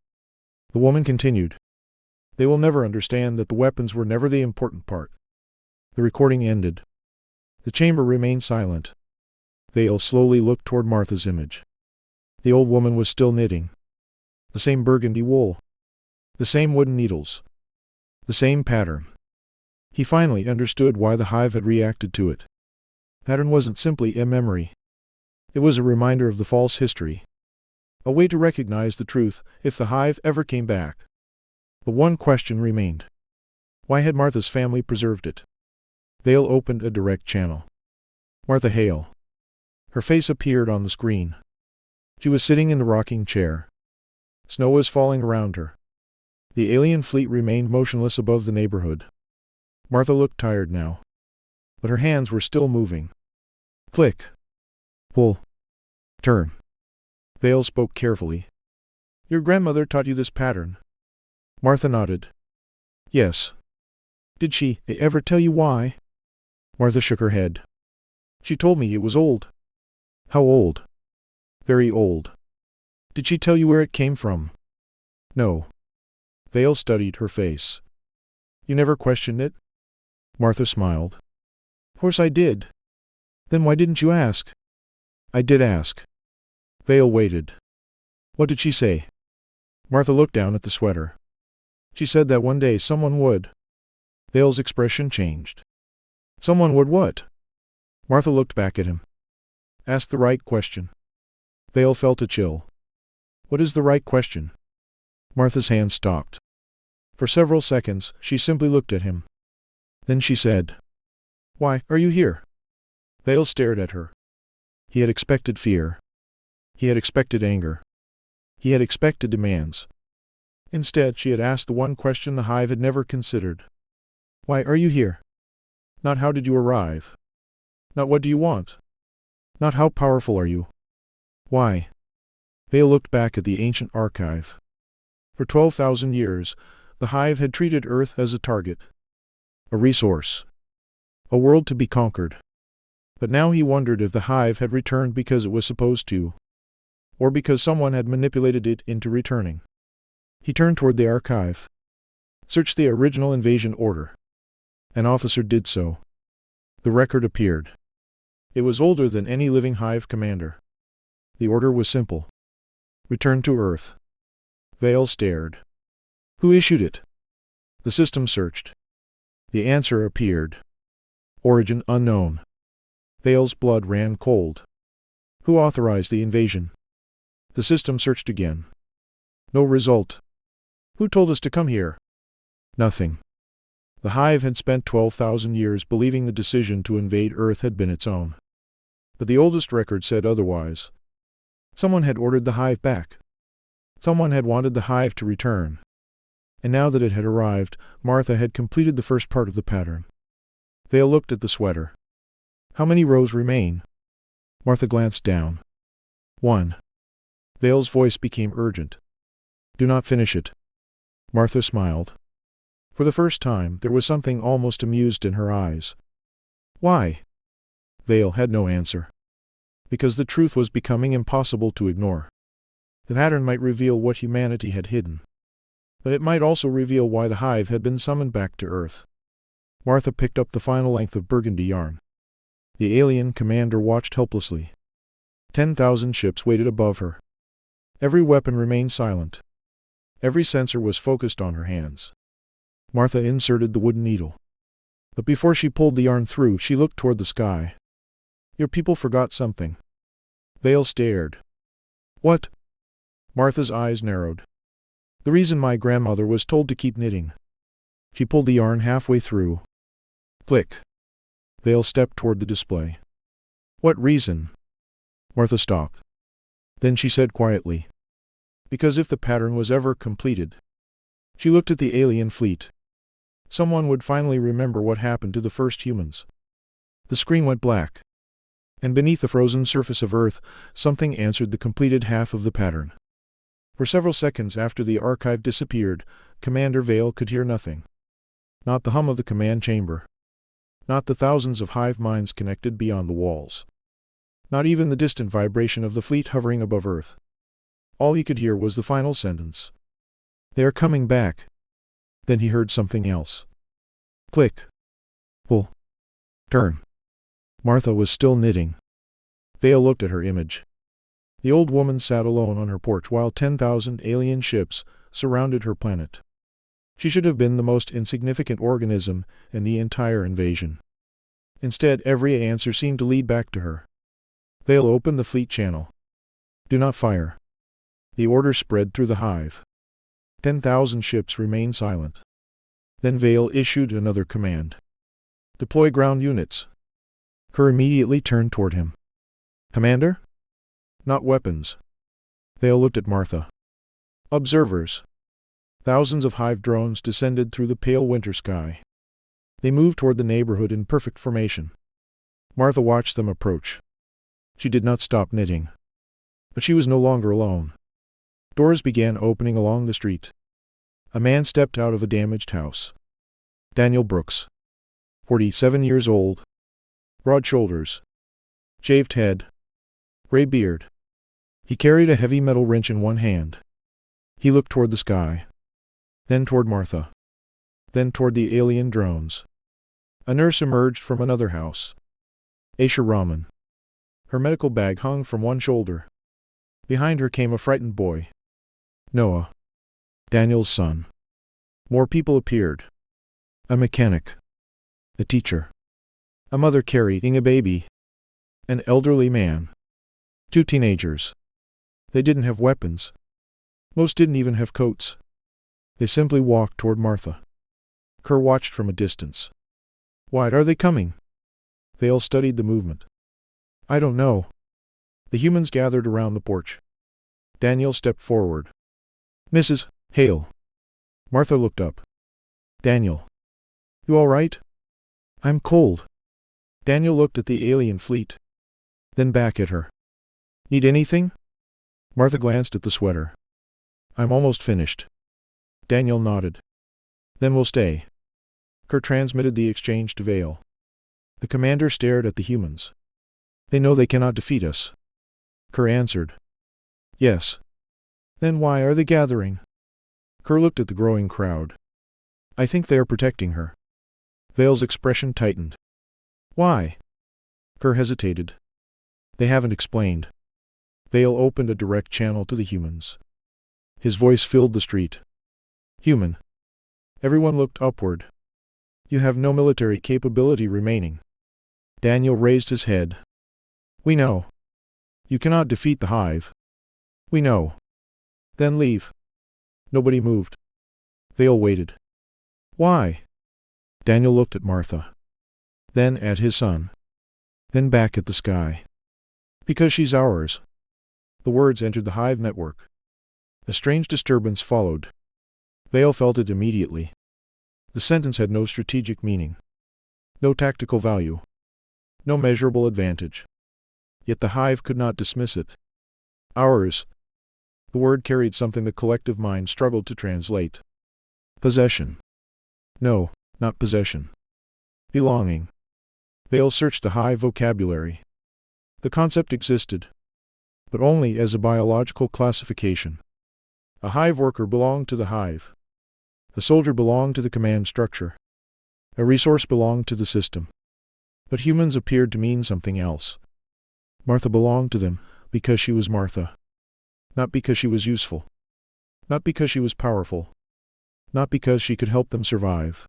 The woman continued. They will never understand that the weapons were never the important part. The recording ended. The chamber remained silent. Hale slowly looked toward Martha's image. The old woman was still knitting. The same burgundy wool. The same wooden needles. The same pattern. He finally understood why the Hive had reacted to it. Pattern wasn't simply a memory. It was a reminder of the false history. A way to recognize the truth if the Hive ever came back. But one question remained. Why had Martha's family preserved it? Hale opened a direct channel. Martha Hale. Her face appeared on the screen. She was sitting in the rocking chair. Snow was falling around her. The alien fleet remained motionless above the neighborhood. Martha looked tired now. But her hands were still moving. Click. Pull. Turn. Hale spoke carefully. Your grandmother taught you this pattern. Martha nodded. Yes. Did she ever tell you why? Martha shook her head. She told me it was old. How old? Very old. Did she tell you where it came from? No. Hale studied her face. You never questioned it? Martha smiled. Of course I did. Then why didn't you ask? I did ask. Vale waited. What did she say? Martha looked down at the sweater. She said that one day someone would. Vale's expression changed. Someone would what? Martha looked back at him. Ask the right question. Vale felt a chill. What is the right question? Martha's hand stopped. For several seconds, she simply looked at him. Then she said, Why are you here? Vale stared at her. He had expected fear. He had expected anger. He had expected demands. Instead, she had asked the one question the Hive had never considered. Why are you here? Not how did you arrive? Not what do you want? Not how powerful are you? Why? Vale looked back at the ancient archive. For 12,000 years, the Hive had treated Earth as a target, a resource, a world to be conquered. But now he wondered if the Hive had returned because it was supposed to, or because someone had manipulated it into returning. He turned toward the archive. Search the original invasion order. An officer did so. The record appeared. It was older than any living Hive commander. The order was simple. Return to Earth. Vale stared. Who issued it? The system searched. The answer appeared. Origin unknown. Vale's blood ran cold. Who authorized the invasion? The system searched again. No result. Who told us to come here? Nothing. The Hive had spent 12,000 years believing the decision to invade Earth had been its own. But the oldest record said otherwise. Someone had ordered the Hive back. Someone had wanted the Hive to return. And now that it had arrived, Martha had completed the first part of the pattern. Vale looked at the sweater. How many rows remain? Martha glanced down. 1. Vale's voice became urgent. Do not finish it. Martha smiled. For the first time, there was something almost amused in her eyes. Why? Vale had no answer. Because the truth was becoming impossible to ignore. The pattern might reveal what humanity had hidden. But it might also reveal why the Hive had been summoned back to Earth. Martha picked up the final length of burgundy yarn. The alien commander watched helplessly. 10,000 ships waited above her. Every weapon remained silent. Every sensor was focused on her hands. Martha inserted the wooden needle. But before she pulled the yarn through, she looked toward the sky. Your people forgot something. Vale stared. What? Martha's eyes narrowed. The reason my grandmother was told to keep knitting. She pulled the yarn halfway through. Click. Vale stepped toward the display. What reason? Martha stopped. Then she said quietly. Because if the pattern was ever completed. She looked at the alien fleet. Someone would finally remember what happened to the first humans. The screen went black. And beneath the frozen surface of Earth, something answered the completed half of the pattern. For several seconds after the archive disappeared, Commander Vale could hear nothing. Not the hum of the command chamber. Not the thousands of Hive minds connected beyond the walls. Not even the distant vibration of the fleet hovering above Earth. All he could hear was the final sentence. They are coming back. Then he heard something else. Click. Pull. Turn. Martha was still knitting. Vale looked at her image. The old woman sat alone on her porch while 10,000 alien ships surrounded her planet. She should have been the most insignificant organism in the entire invasion. Instead, every answer seemed to lead back to her. Vale opened the fleet channel. Do not fire. The order spread through the Hive. 10,000 ships remained silent. Then Vale issued another command. Deploy ground units. Kerr immediately turned toward him. Commander? Not weapons. Vale looked at Martha. Observers. Thousands of Hive drones descended through the pale winter sky. They moved toward the neighborhood in perfect formation. Martha watched them approach. She did not stop knitting. But she was no longer alone. Doors began opening along the street. A man stepped out of a damaged house. Daniel Brooks. 47 years old. Broad shoulders. Shaved head. Gray beard. He carried a heavy metal wrench in one hand. He looked toward the sky. Then toward Martha. Then toward the alien drones. A nurse emerged from another house. Aisha Rahman. Her medical bag hung from one shoulder. Behind her came a frightened boy. Noah. Daniel's son. More people appeared. A mechanic. A teacher. A mother carrying a baby. An elderly man. 2 teenagers. They didn't have weapons. Most didn't even have coats. They simply walked toward Martha. Kerr watched from a distance. Why are they coming? Hale studied the movement. I don't know. The humans gathered around the porch. Daniel stepped forward. Mrs. Hale. Martha looked up. Daniel. You all right? I'm cold. Daniel looked at the alien fleet. Then back at her. Need anything? Martha glanced at the sweater. I'm almost finished. Daniel nodded. Then we'll stay. Kerr transmitted the exchange to Hale. The commander stared at the humans. They know they cannot defeat us. Kerr answered. Yes. Then why are they gathering? Kerr looked at the growing crowd. I think they are protecting her. Hale's expression tightened. Why? Kerr hesitated. They haven't explained. Hale opened a direct channel to the humans. His voice filled the street. Human. Everyone looked upward. You have no military capability remaining. Daniel raised his head. We know. You cannot defeat the Hive. We know. Then leave. Nobody moved. Hale waited. Why? Daniel looked at Martha. Then at his son. Then back at the sky. Because she's ours. The words entered the Hive network. A strange disturbance followed. Hale felt it immediately. The sentence had no strategic meaning. No tactical value. No measurable advantage. Yet the Hive could not dismiss it. Ours. The word carried something the collective mind struggled to translate. Possession. No, not possession. Belonging. Hale searched the Hive vocabulary. The concept existed, but only as a biological classification. A Hive worker belonged to the Hive. A soldier belonged to the command structure. A resource belonged to the system. But humans appeared to mean something else. Martha belonged to them because she was Martha. Not because she was useful. Not because she was powerful. Not because she could help them survive.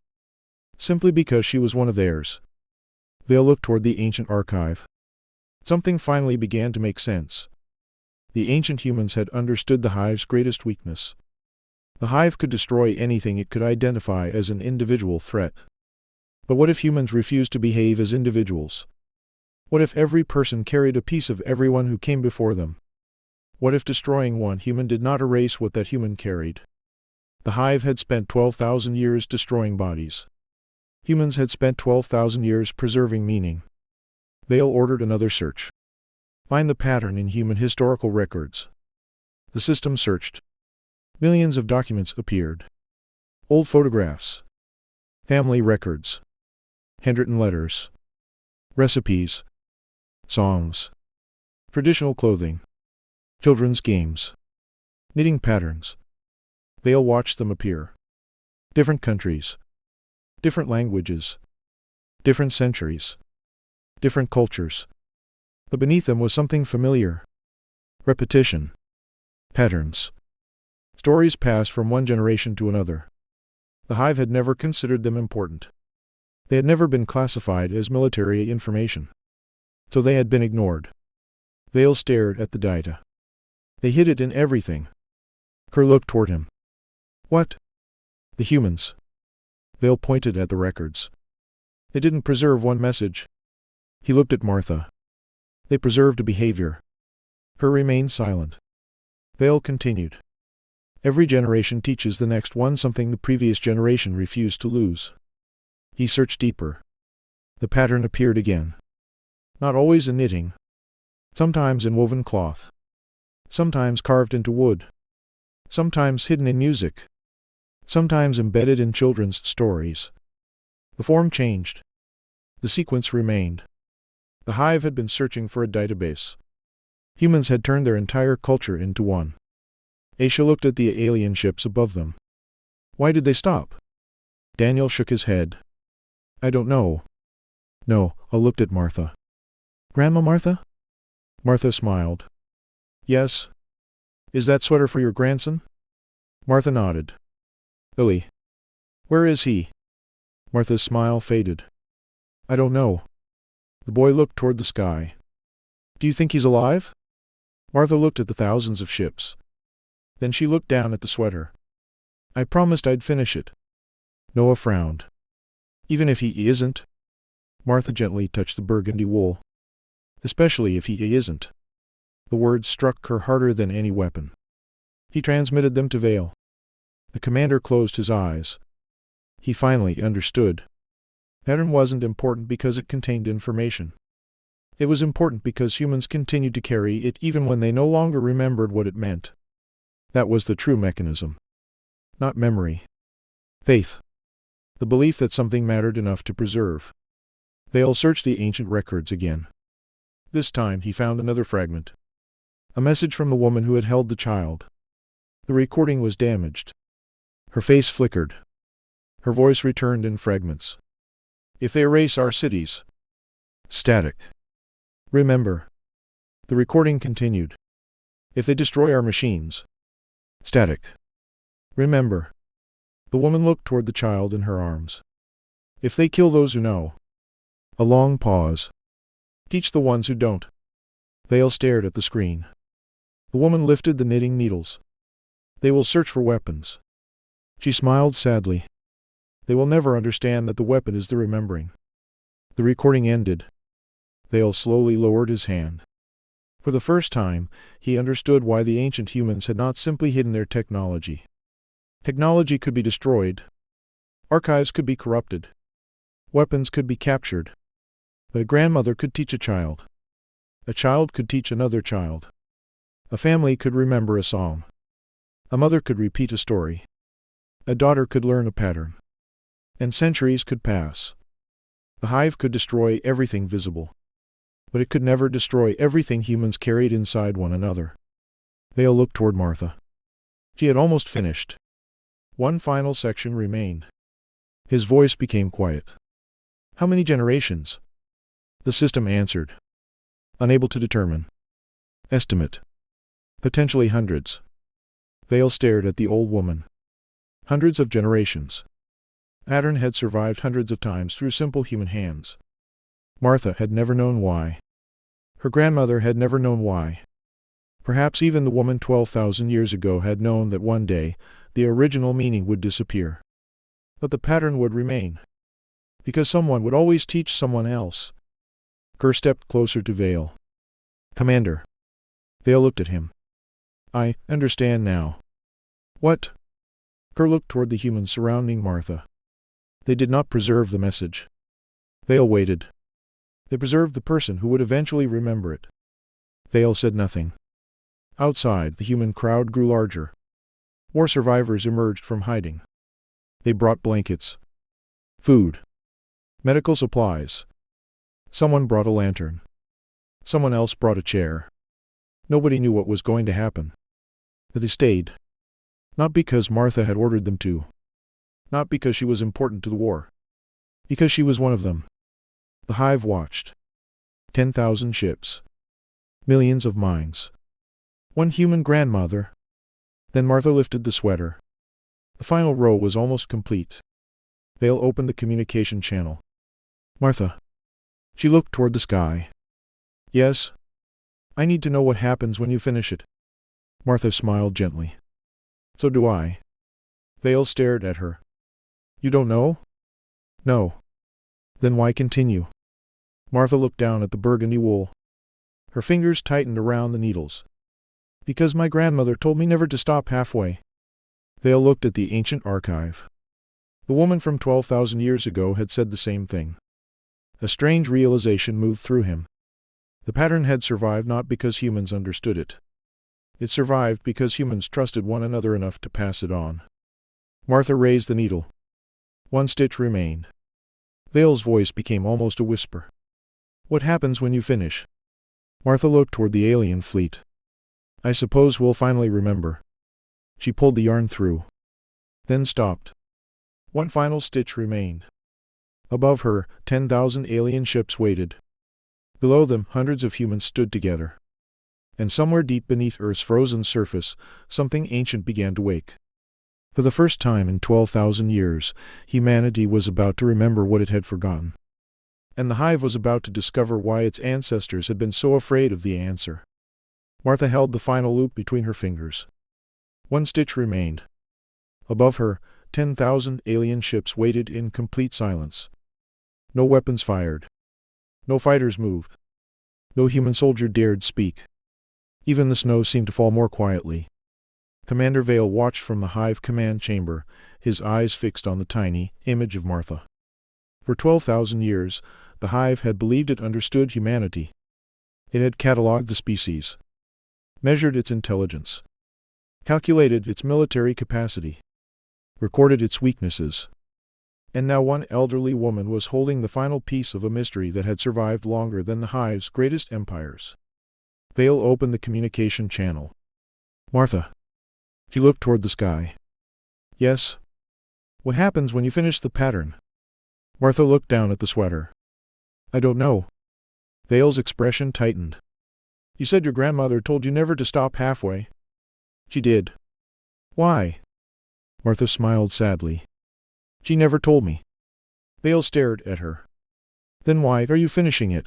Simply because she was one of theirs. Hale looked toward the ancient archive. Something finally began to make sense. The ancient humans had understood the Hive's greatest weakness. The Hive could destroy anything it could identify as an individual threat. But what if humans refused to behave as individuals? What if every person carried a piece of everyone who came before them? What if destroying one human did not erase what that human carried? The Hive had spent 12,000 years destroying bodies. Humans had spent 12,000 years preserving meaning. Hale ordered another search. Find the pattern in human historical records. The system searched. Millions of documents appeared. Old photographs. Family records. Handwritten letters. Recipes. Songs. Traditional clothing. Children's games. Knitting patterns. Hale watched them appear. Different countries. Different languages. Different centuries. Different cultures. But beneath them was something familiar. Repetition. Patterns. Stories passed from one generation to another. The Hive had never considered them important. They had never been classified as military information. So they had been ignored. Hale stared at the data. They hid it in everything. Kerr looked toward him. What? The humans. Hale pointed at the records. They didn't preserve one message. He looked at Martha. They preserved a behavior. Kerr remained silent. Hale continued. Every generation teaches the next one something the previous generation refused to lose. He searched deeper. The pattern appeared again. Not always in knitting. Sometimes in woven cloth. Sometimes carved into wood. Sometimes hidden in music. Sometimes embedded in children's stories. The form changed. The sequence remained. The Hive had been searching for a database. Humans had turned their entire culture into one. Aisha looked at the alien ships above them. Why did they stop? Daniel shook his head. I don't know. No, I looked at Martha. Grandma Martha? Martha smiled. Yes. Is that sweater for your grandson? Martha nodded. Billy. Where is he? Martha's smile faded. I don't know. The boy looked toward the sky. Do you think he's alive? Martha looked at the thousands of ships. Then she looked down at the sweater. I promised I'd finish it. Noah frowned. Even if he isn't? Martha gently touched the burgundy wool. Especially if he isn't. The words struck her harder than any weapon. He transmitted them to Vale. The commander closed his eyes. He finally understood. Pattern wasn't important because it contained information. It was important because humans continued to carry it even when they no longer remembered what it meant. That was the true mechanism. Not memory. Faith. The belief that something mattered enough to preserve. Vale searched the ancient records again. This time he found another fragment. A message from the woman who had held the child. The recording was damaged. Her face flickered. Her voice returned in fragments. If they erase our cities. Static. Remember. The recording continued. If they destroy our machines. Static. Remember. The woman looked toward the child in her arms. If they kill those who know. A long pause. Teach the ones who don't. Vale stared at the screen. The woman lifted the knitting needles. They will search for weapons. She smiled sadly. They will never understand that the weapon is the remembering. The recording ended. Vale slowly lowered his hand. For the first time, he understood why the ancient humans had not simply hidden their technology. Technology could be destroyed. Archives could be corrupted. Weapons could be captured. But a grandmother could teach a child. A child could teach another child. A family could remember a song. A mother could repeat a story. A daughter could learn a pattern. And centuries could pass. The hive could destroy everything visible. But it could never destroy everything humans carried inside one another. Vale looked toward Martha. She had almost finished. One final section remained. His voice became quiet. How many generations? The system answered. Unable to determine. Estimate. Potentially hundreds. Vale stared at the old woman. Hundreds of generations. Pattern had survived hundreds of times through simple human hands. Martha had never known why. Her grandmother had never known why. Perhaps even the woman 12,000 years ago had known that one day, the original meaning would disappear. But the pattern would remain. Because someone would always teach someone else. Kerr stepped closer to Vale. Commander. Vale looked at him. I understand now. What? Kerr looked toward the humans surrounding Martha. They did not preserve the message. Vale waited. They preserved the person who would eventually remember it. Vale said nothing. Outside, the human crowd grew larger. War survivors emerged from hiding. They brought blankets. Food. Medical supplies. Someone brought a lantern. Someone else brought a chair. Nobody knew what was going to happen. But they stayed. Not because Martha had ordered them to. Not because she was important to the war. Because she was one of them. The hive watched. 10,000 ships. Millions of minds. One human grandmother. Then Martha lifted the sweater. The final row was almost complete. Vale opened the communication channel. Martha. She looked toward the sky. Yes. I need to know what happens when you finish it. Martha smiled gently. So do I. Vale stared at her. You don't know? No. Then why continue? Martha looked down at the burgundy wool. Her fingers tightened around the needles. Because my grandmother told me never to stop halfway. Vale looked at the ancient archive. The woman from 12,000 years ago had said the same thing. A strange realization moved through him. The pattern had survived not because humans understood it. It survived because humans trusted one another enough to pass it on. Martha raised the needle. One stitch remained. Vale's voice became almost a whisper. What happens when you finish? Martha looked toward the alien fleet. I suppose we'll finally remember. She pulled the yarn through. Then stopped. One final stitch remained. Above her, 10,000 alien ships waited. Below them, hundreds of humans stood together. And somewhere deep beneath Earth's frozen surface, something ancient began to wake. For the first time in 12,000 years, humanity was about to remember what it had forgotten. And the Hive was about to discover why its ancestors had been so afraid of the answer. Martha held the final loop between her fingers. One stitch remained. Above her, 10,000 alien ships waited in complete silence. No weapons fired. No fighters moved. No human soldier dared speak. Even the snow seemed to fall more quietly. Commander Vale watched from the Hive command chamber, his eyes fixed on the tiny image of Martha. For 12,000 years, the Hive had believed it understood humanity. It had catalogued the species, measured its intelligence, calculated its military capacity, recorded its weaknesses. And now one elderly woman was holding the final piece of a mystery that had survived longer than the Hive's greatest empires. Vale opened the communication channel. Martha. She looked toward the sky. Yes. What happens when you finish the pattern? Martha looked down at the sweater. I don't know. Vale's expression tightened. You said your grandmother told you never to stop halfway. She did. Why? Martha smiled sadly. She never told me. Vale stared at her. Then why are you finishing it?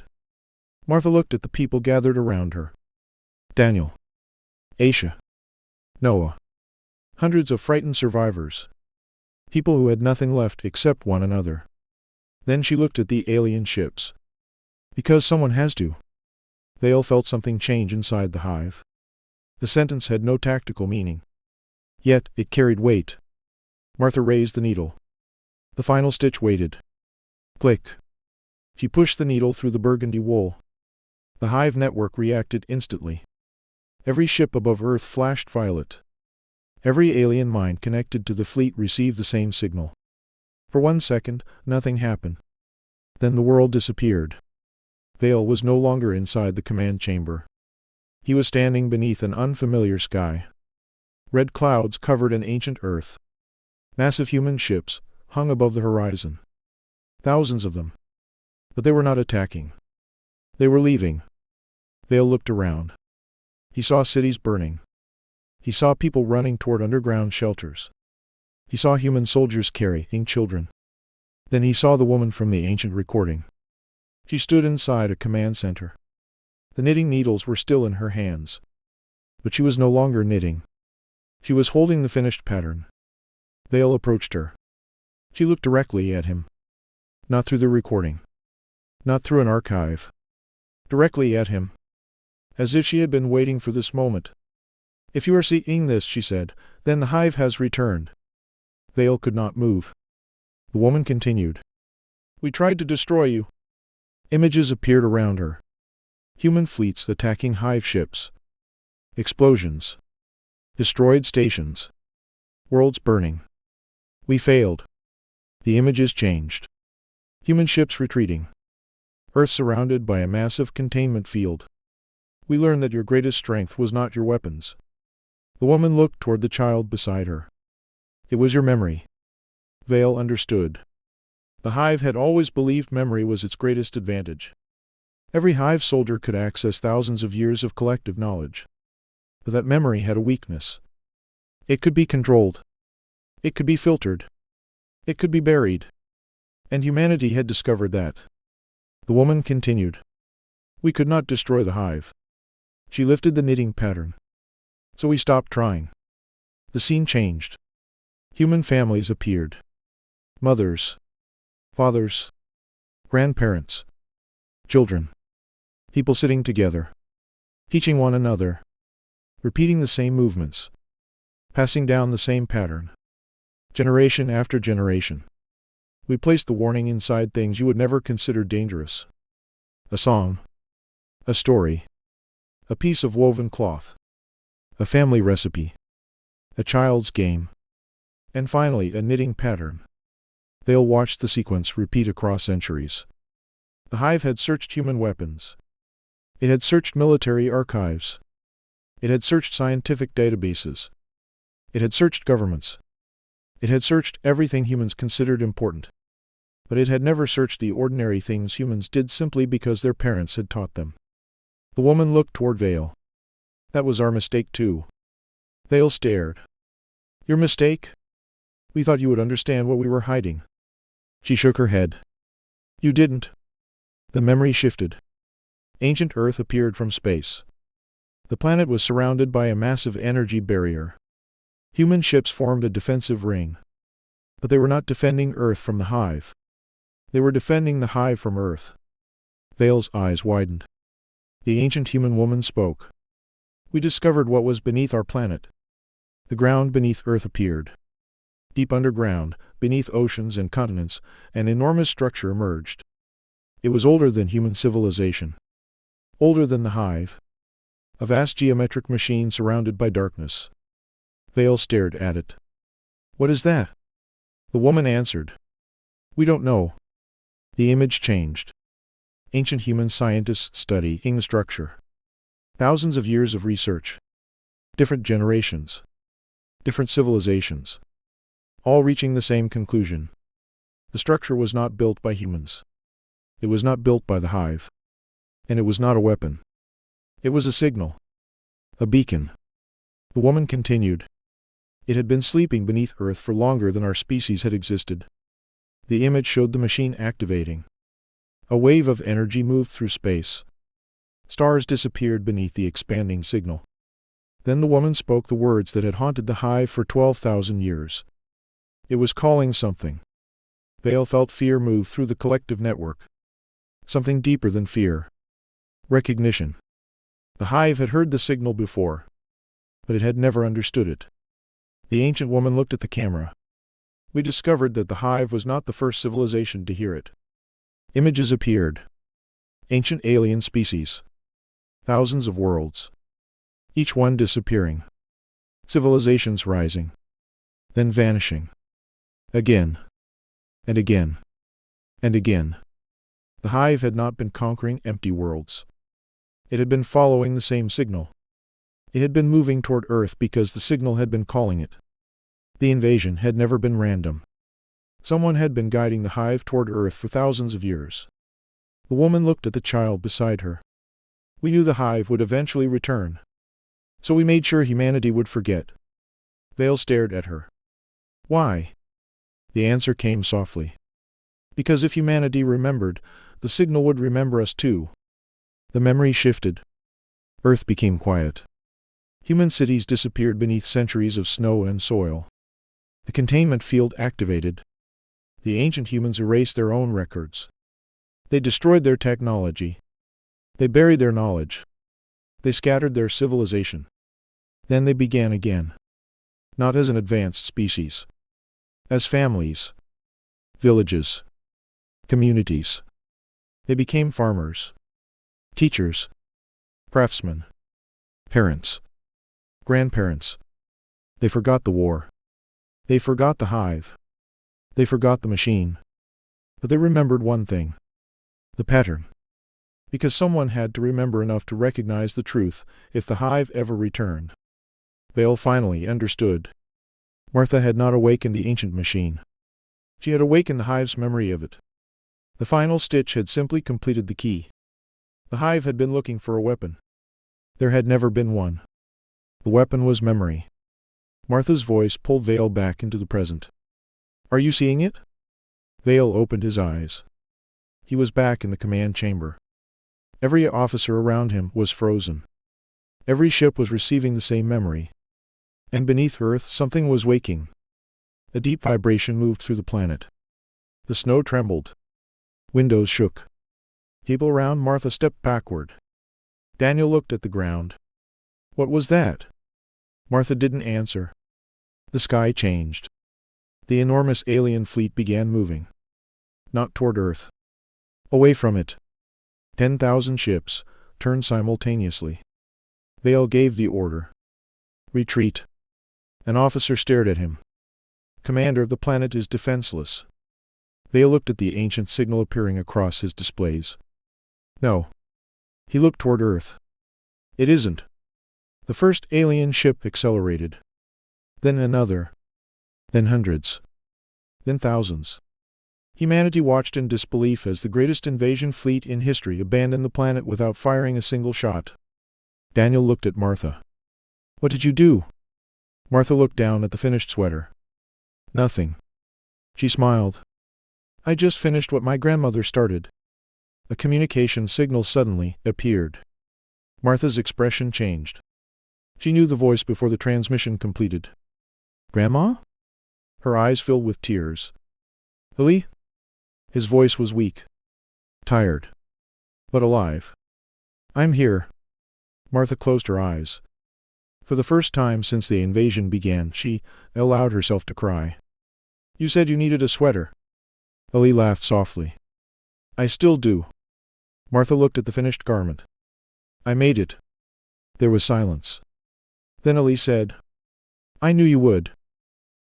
Martha looked at the people gathered around her. Daniel. Aisha. Noah. Hundreds of frightened survivors. People who had nothing left except one another. Then she looked at the alien ships. Because someone has to. Vale felt something change inside the Hive. The sentence had no tactical meaning. Yet it carried weight. Martha raised the needle. The final stitch waited. Click. She pushed the needle through the burgundy wool. The Hive network reacted instantly. Every ship above Earth flashed violet. Every alien mind connected to the fleet received the same signal. For 1 second, nothing happened. Then the world disappeared. Vale was no longer inside the command chamber. He was standing beneath an unfamiliar sky. Red clouds covered an ancient Earth. Massive human ships hung above the horizon. Thousands of them. But they were not attacking. They were leaving. Vale looked around. He saw cities burning. He saw people running toward underground shelters. He saw human soldiers carrying children. Then he saw the woman from the ancient recording. She stood inside a command center. The knitting needles were still in her hands. But she was no longer knitting. She was holding the finished pattern. Vale approached her. She looked directly at him. Not through the recording. Not through an archive. Directly at him. As if she had been waiting for this moment. If you are seeing this, she said, then the Hive has returned. Vale could not move. The woman continued. We tried to destroy you. Images appeared around her. Human fleets attacking Hive ships. Explosions. Destroyed stations. Worlds burning. We failed. The images changed. Human ships retreating. Earth surrounded by a massive containment field. We learned that your greatest strength was not your weapons. The woman looked toward the child beside her. It was your memory. Vale understood. The Hive had always believed memory was its greatest advantage. Every Hive soldier could access thousands of years of collective knowledge. But that memory had a weakness. It could be controlled. It could be filtered. It could be buried. And humanity had discovered that. The woman continued. We could not destroy the Hive. She lifted the knitting pattern. So we stopped trying. The scene changed. Human families appeared. Mothers. Fathers. Grandparents. Children. People sitting together. Teaching one another. Repeating the same movements. Passing down the same pattern. Generation after generation. We placed the warning inside things you would never consider dangerous. A song. A story. A piece of woven cloth. A family recipe. A child's game. And finally, a knitting pattern. They'll watch the sequence repeat across centuries. The Hive had searched human weapons. It had searched military archives. It had searched scientific databases. It had searched governments. It had searched everything humans considered important. But it had never searched the ordinary things humans did simply because their parents had taught them. The woman looked toward Vale. That was our mistake too. Vale stared. Your mistake? We thought you would understand what we were hiding. She shook her head. You didn't. The memory shifted. Ancient Earth appeared from space. The planet was surrounded by a massive energy barrier. Human ships formed a defensive ring. But they were not defending Earth from the Hive. They were defending the Hive from Earth. Vale's eyes widened. The ancient human woman spoke. We discovered what was beneath our planet. The ground beneath Earth appeared. Deep underground, beneath oceans and continents, an enormous structure emerged. It was older than human civilization. Older than the Hive. A vast geometric machine surrounded by darkness. Vale stared at it. What is that? The woman answered. We don't know. The image changed. Ancient human scientists studying the structure. Thousands of years of research. Different generations. Different civilizations. All reaching the same conclusion. The structure was not built by humans. It was not built by the Hive. And it was not a weapon. It was a signal. A beacon. The woman continued. It had been sleeping beneath Earth for longer than our species had existed. The image showed the machine activating. A wave of energy moved through space. Stars disappeared beneath the expanding signal. Then the woman spoke the words that had haunted the Hive for 12,000 years. It was calling something. Vale felt fear move through the collective network. Something deeper than fear. Recognition. The Hive had heard the signal before, but it had never understood it. The ancient woman looked at the camera. We discovered that the Hive was not the first civilization to hear it. Images appeared. Ancient alien species. Thousands of worlds. Each one disappearing. Civilizations rising. Then vanishing. Again. And again. And again. The Hive had not been conquering empty worlds. It had been following the same signal. It had been moving toward Earth because the signal had been calling it. The invasion had never been random. Someone had been guiding the Hive toward Earth for thousands of years. The woman looked at the child beside her. We knew the Hive would eventually return. So we made sure humanity would forget. Vale stared at her. Why? The answer came softly. Because if humanity remembered, the signal would remember us too. The memory shifted. Earth became quiet. Human cities disappeared beneath centuries of snow and soil. The containment field activated. The ancient humans erased their own records. They destroyed their technology. They buried their knowledge. They scattered their civilization. Then they began again. Not as an advanced species. As families. Villages. Communities. They became farmers. Teachers. Craftsmen. Parents. Grandparents. They forgot the war. They forgot the Hive. They forgot the machine. But they remembered one thing. The pattern. Because someone had to remember enough to recognize the truth if the Hive ever returned. Vale finally understood. Martha had not awakened the ancient machine. She had awakened the Hive's memory of it. The final stitch had simply completed the key. The Hive had been looking for a weapon. There had never been one. The weapon was memory. Martha's voice pulled Vale back into the present. Are you seeing it? Vale opened his eyes. He was back in the command chamber. Every officer around him was frozen. Every ship was receiving the same memory. And beneath Earth something was waking. A deep vibration moved through the planet. The snow trembled. Windows shook. People around Martha stepped backward. Daniel looked at the ground. What was that? Martha didn't answer. The sky changed. The enormous alien fleet began moving. Not toward Earth. Away from it. 10,000 ships turned simultaneously. Vale gave the order. Retreat. An officer stared at him. Commander, the planet is defenseless. Vale looked at the ancient signal appearing across his displays. No. He looked toward Earth. It isn't. The first alien ship accelerated. Then another. Then hundreds. Then thousands. Humanity watched in disbelief as the greatest invasion fleet in history abandoned the planet without firing a single shot. Daniel looked at Martha. "What did you do?" Martha looked down at the finished sweater. "Nothing." She smiled. "I just finished what my grandmother started." A communication signal suddenly appeared. Martha's expression changed. She knew the voice before the transmission completed. "Grandma?" Her eyes filled with tears. "Lily?" His voice was weak. Tired. But alive. "I'm here." Martha closed her eyes. For the first time since the invasion began, she allowed herself to cry. "You said you needed a sweater." Lily laughed softly. "I still do." Martha looked at the finished garment. "I made it." There was silence. Then Elise said, "I knew you would."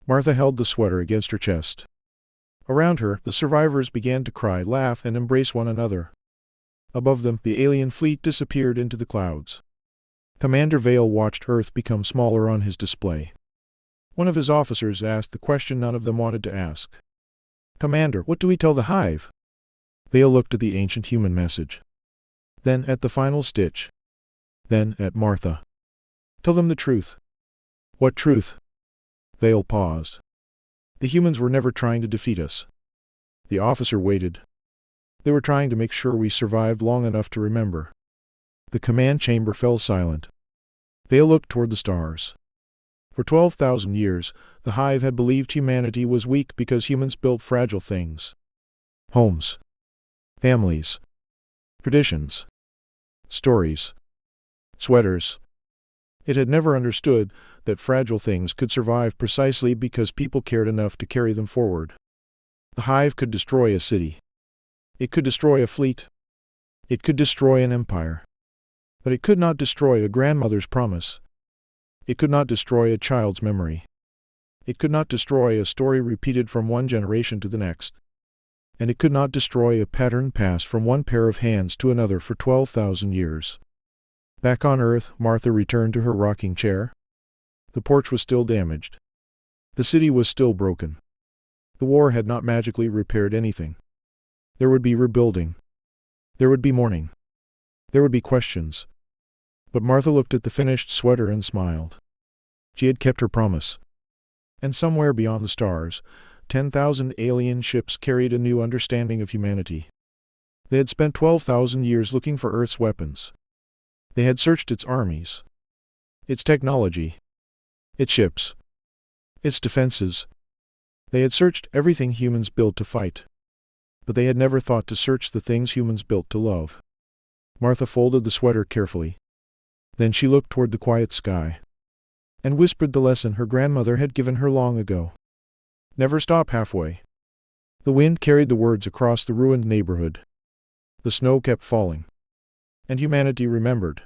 Martha held the sweater against her chest. Around her, the survivors began to cry, laugh, and embrace one another. Above them, the alien fleet disappeared into the clouds. Commander Vale watched Earth become smaller on his display. One of his officers asked the question none of them wanted to ask. "Commander, what do we tell the Hive?" Vale looked at the ancient human message. Then at the final stitch. Then at Martha. "Tell them the truth." "What truth?" Vale paused. "The humans were never trying to defeat us." The officer waited. "They were trying to make sure we survived long enough to remember." The command chamber fell silent. Vale looked toward the stars. For 12,000 years, the Hive had believed humanity was weak because humans built fragile things. Homes. Families. Traditions. Stories. Sweaters. It had never understood that fragile things could survive precisely because people cared enough to carry them forward. The Hive could destroy a city. It could destroy a fleet. It could destroy an empire. But it could not destroy a grandmother's promise. It could not destroy a child's memory. It could not destroy a story repeated from one generation to the next. And it could not destroy a pattern passed from one pair of hands to another for 12,000 years. Back on Earth, Martha returned to her rocking chair. The porch was still damaged. The city was still broken. The war had not magically repaired anything. There would be rebuilding. There would be mourning. There would be questions. But Martha looked at the finished sweater and smiled. She had kept her promise. And somewhere beyond the stars, 10,000 alien ships carried a new understanding of humanity. They had spent 12,000 years looking for Earth's weapons. They had searched its armies, its technology, its ships, its defenses. They had searched everything humans built to fight. But they had never thought to search the things humans built to love. Martha folded the sweater carefully. Then she looked toward the quiet sky and whispered the lesson her grandmother had given her long ago. Never stop halfway. The wind carried the words across the ruined neighborhood. The snow kept falling. And humanity remembered.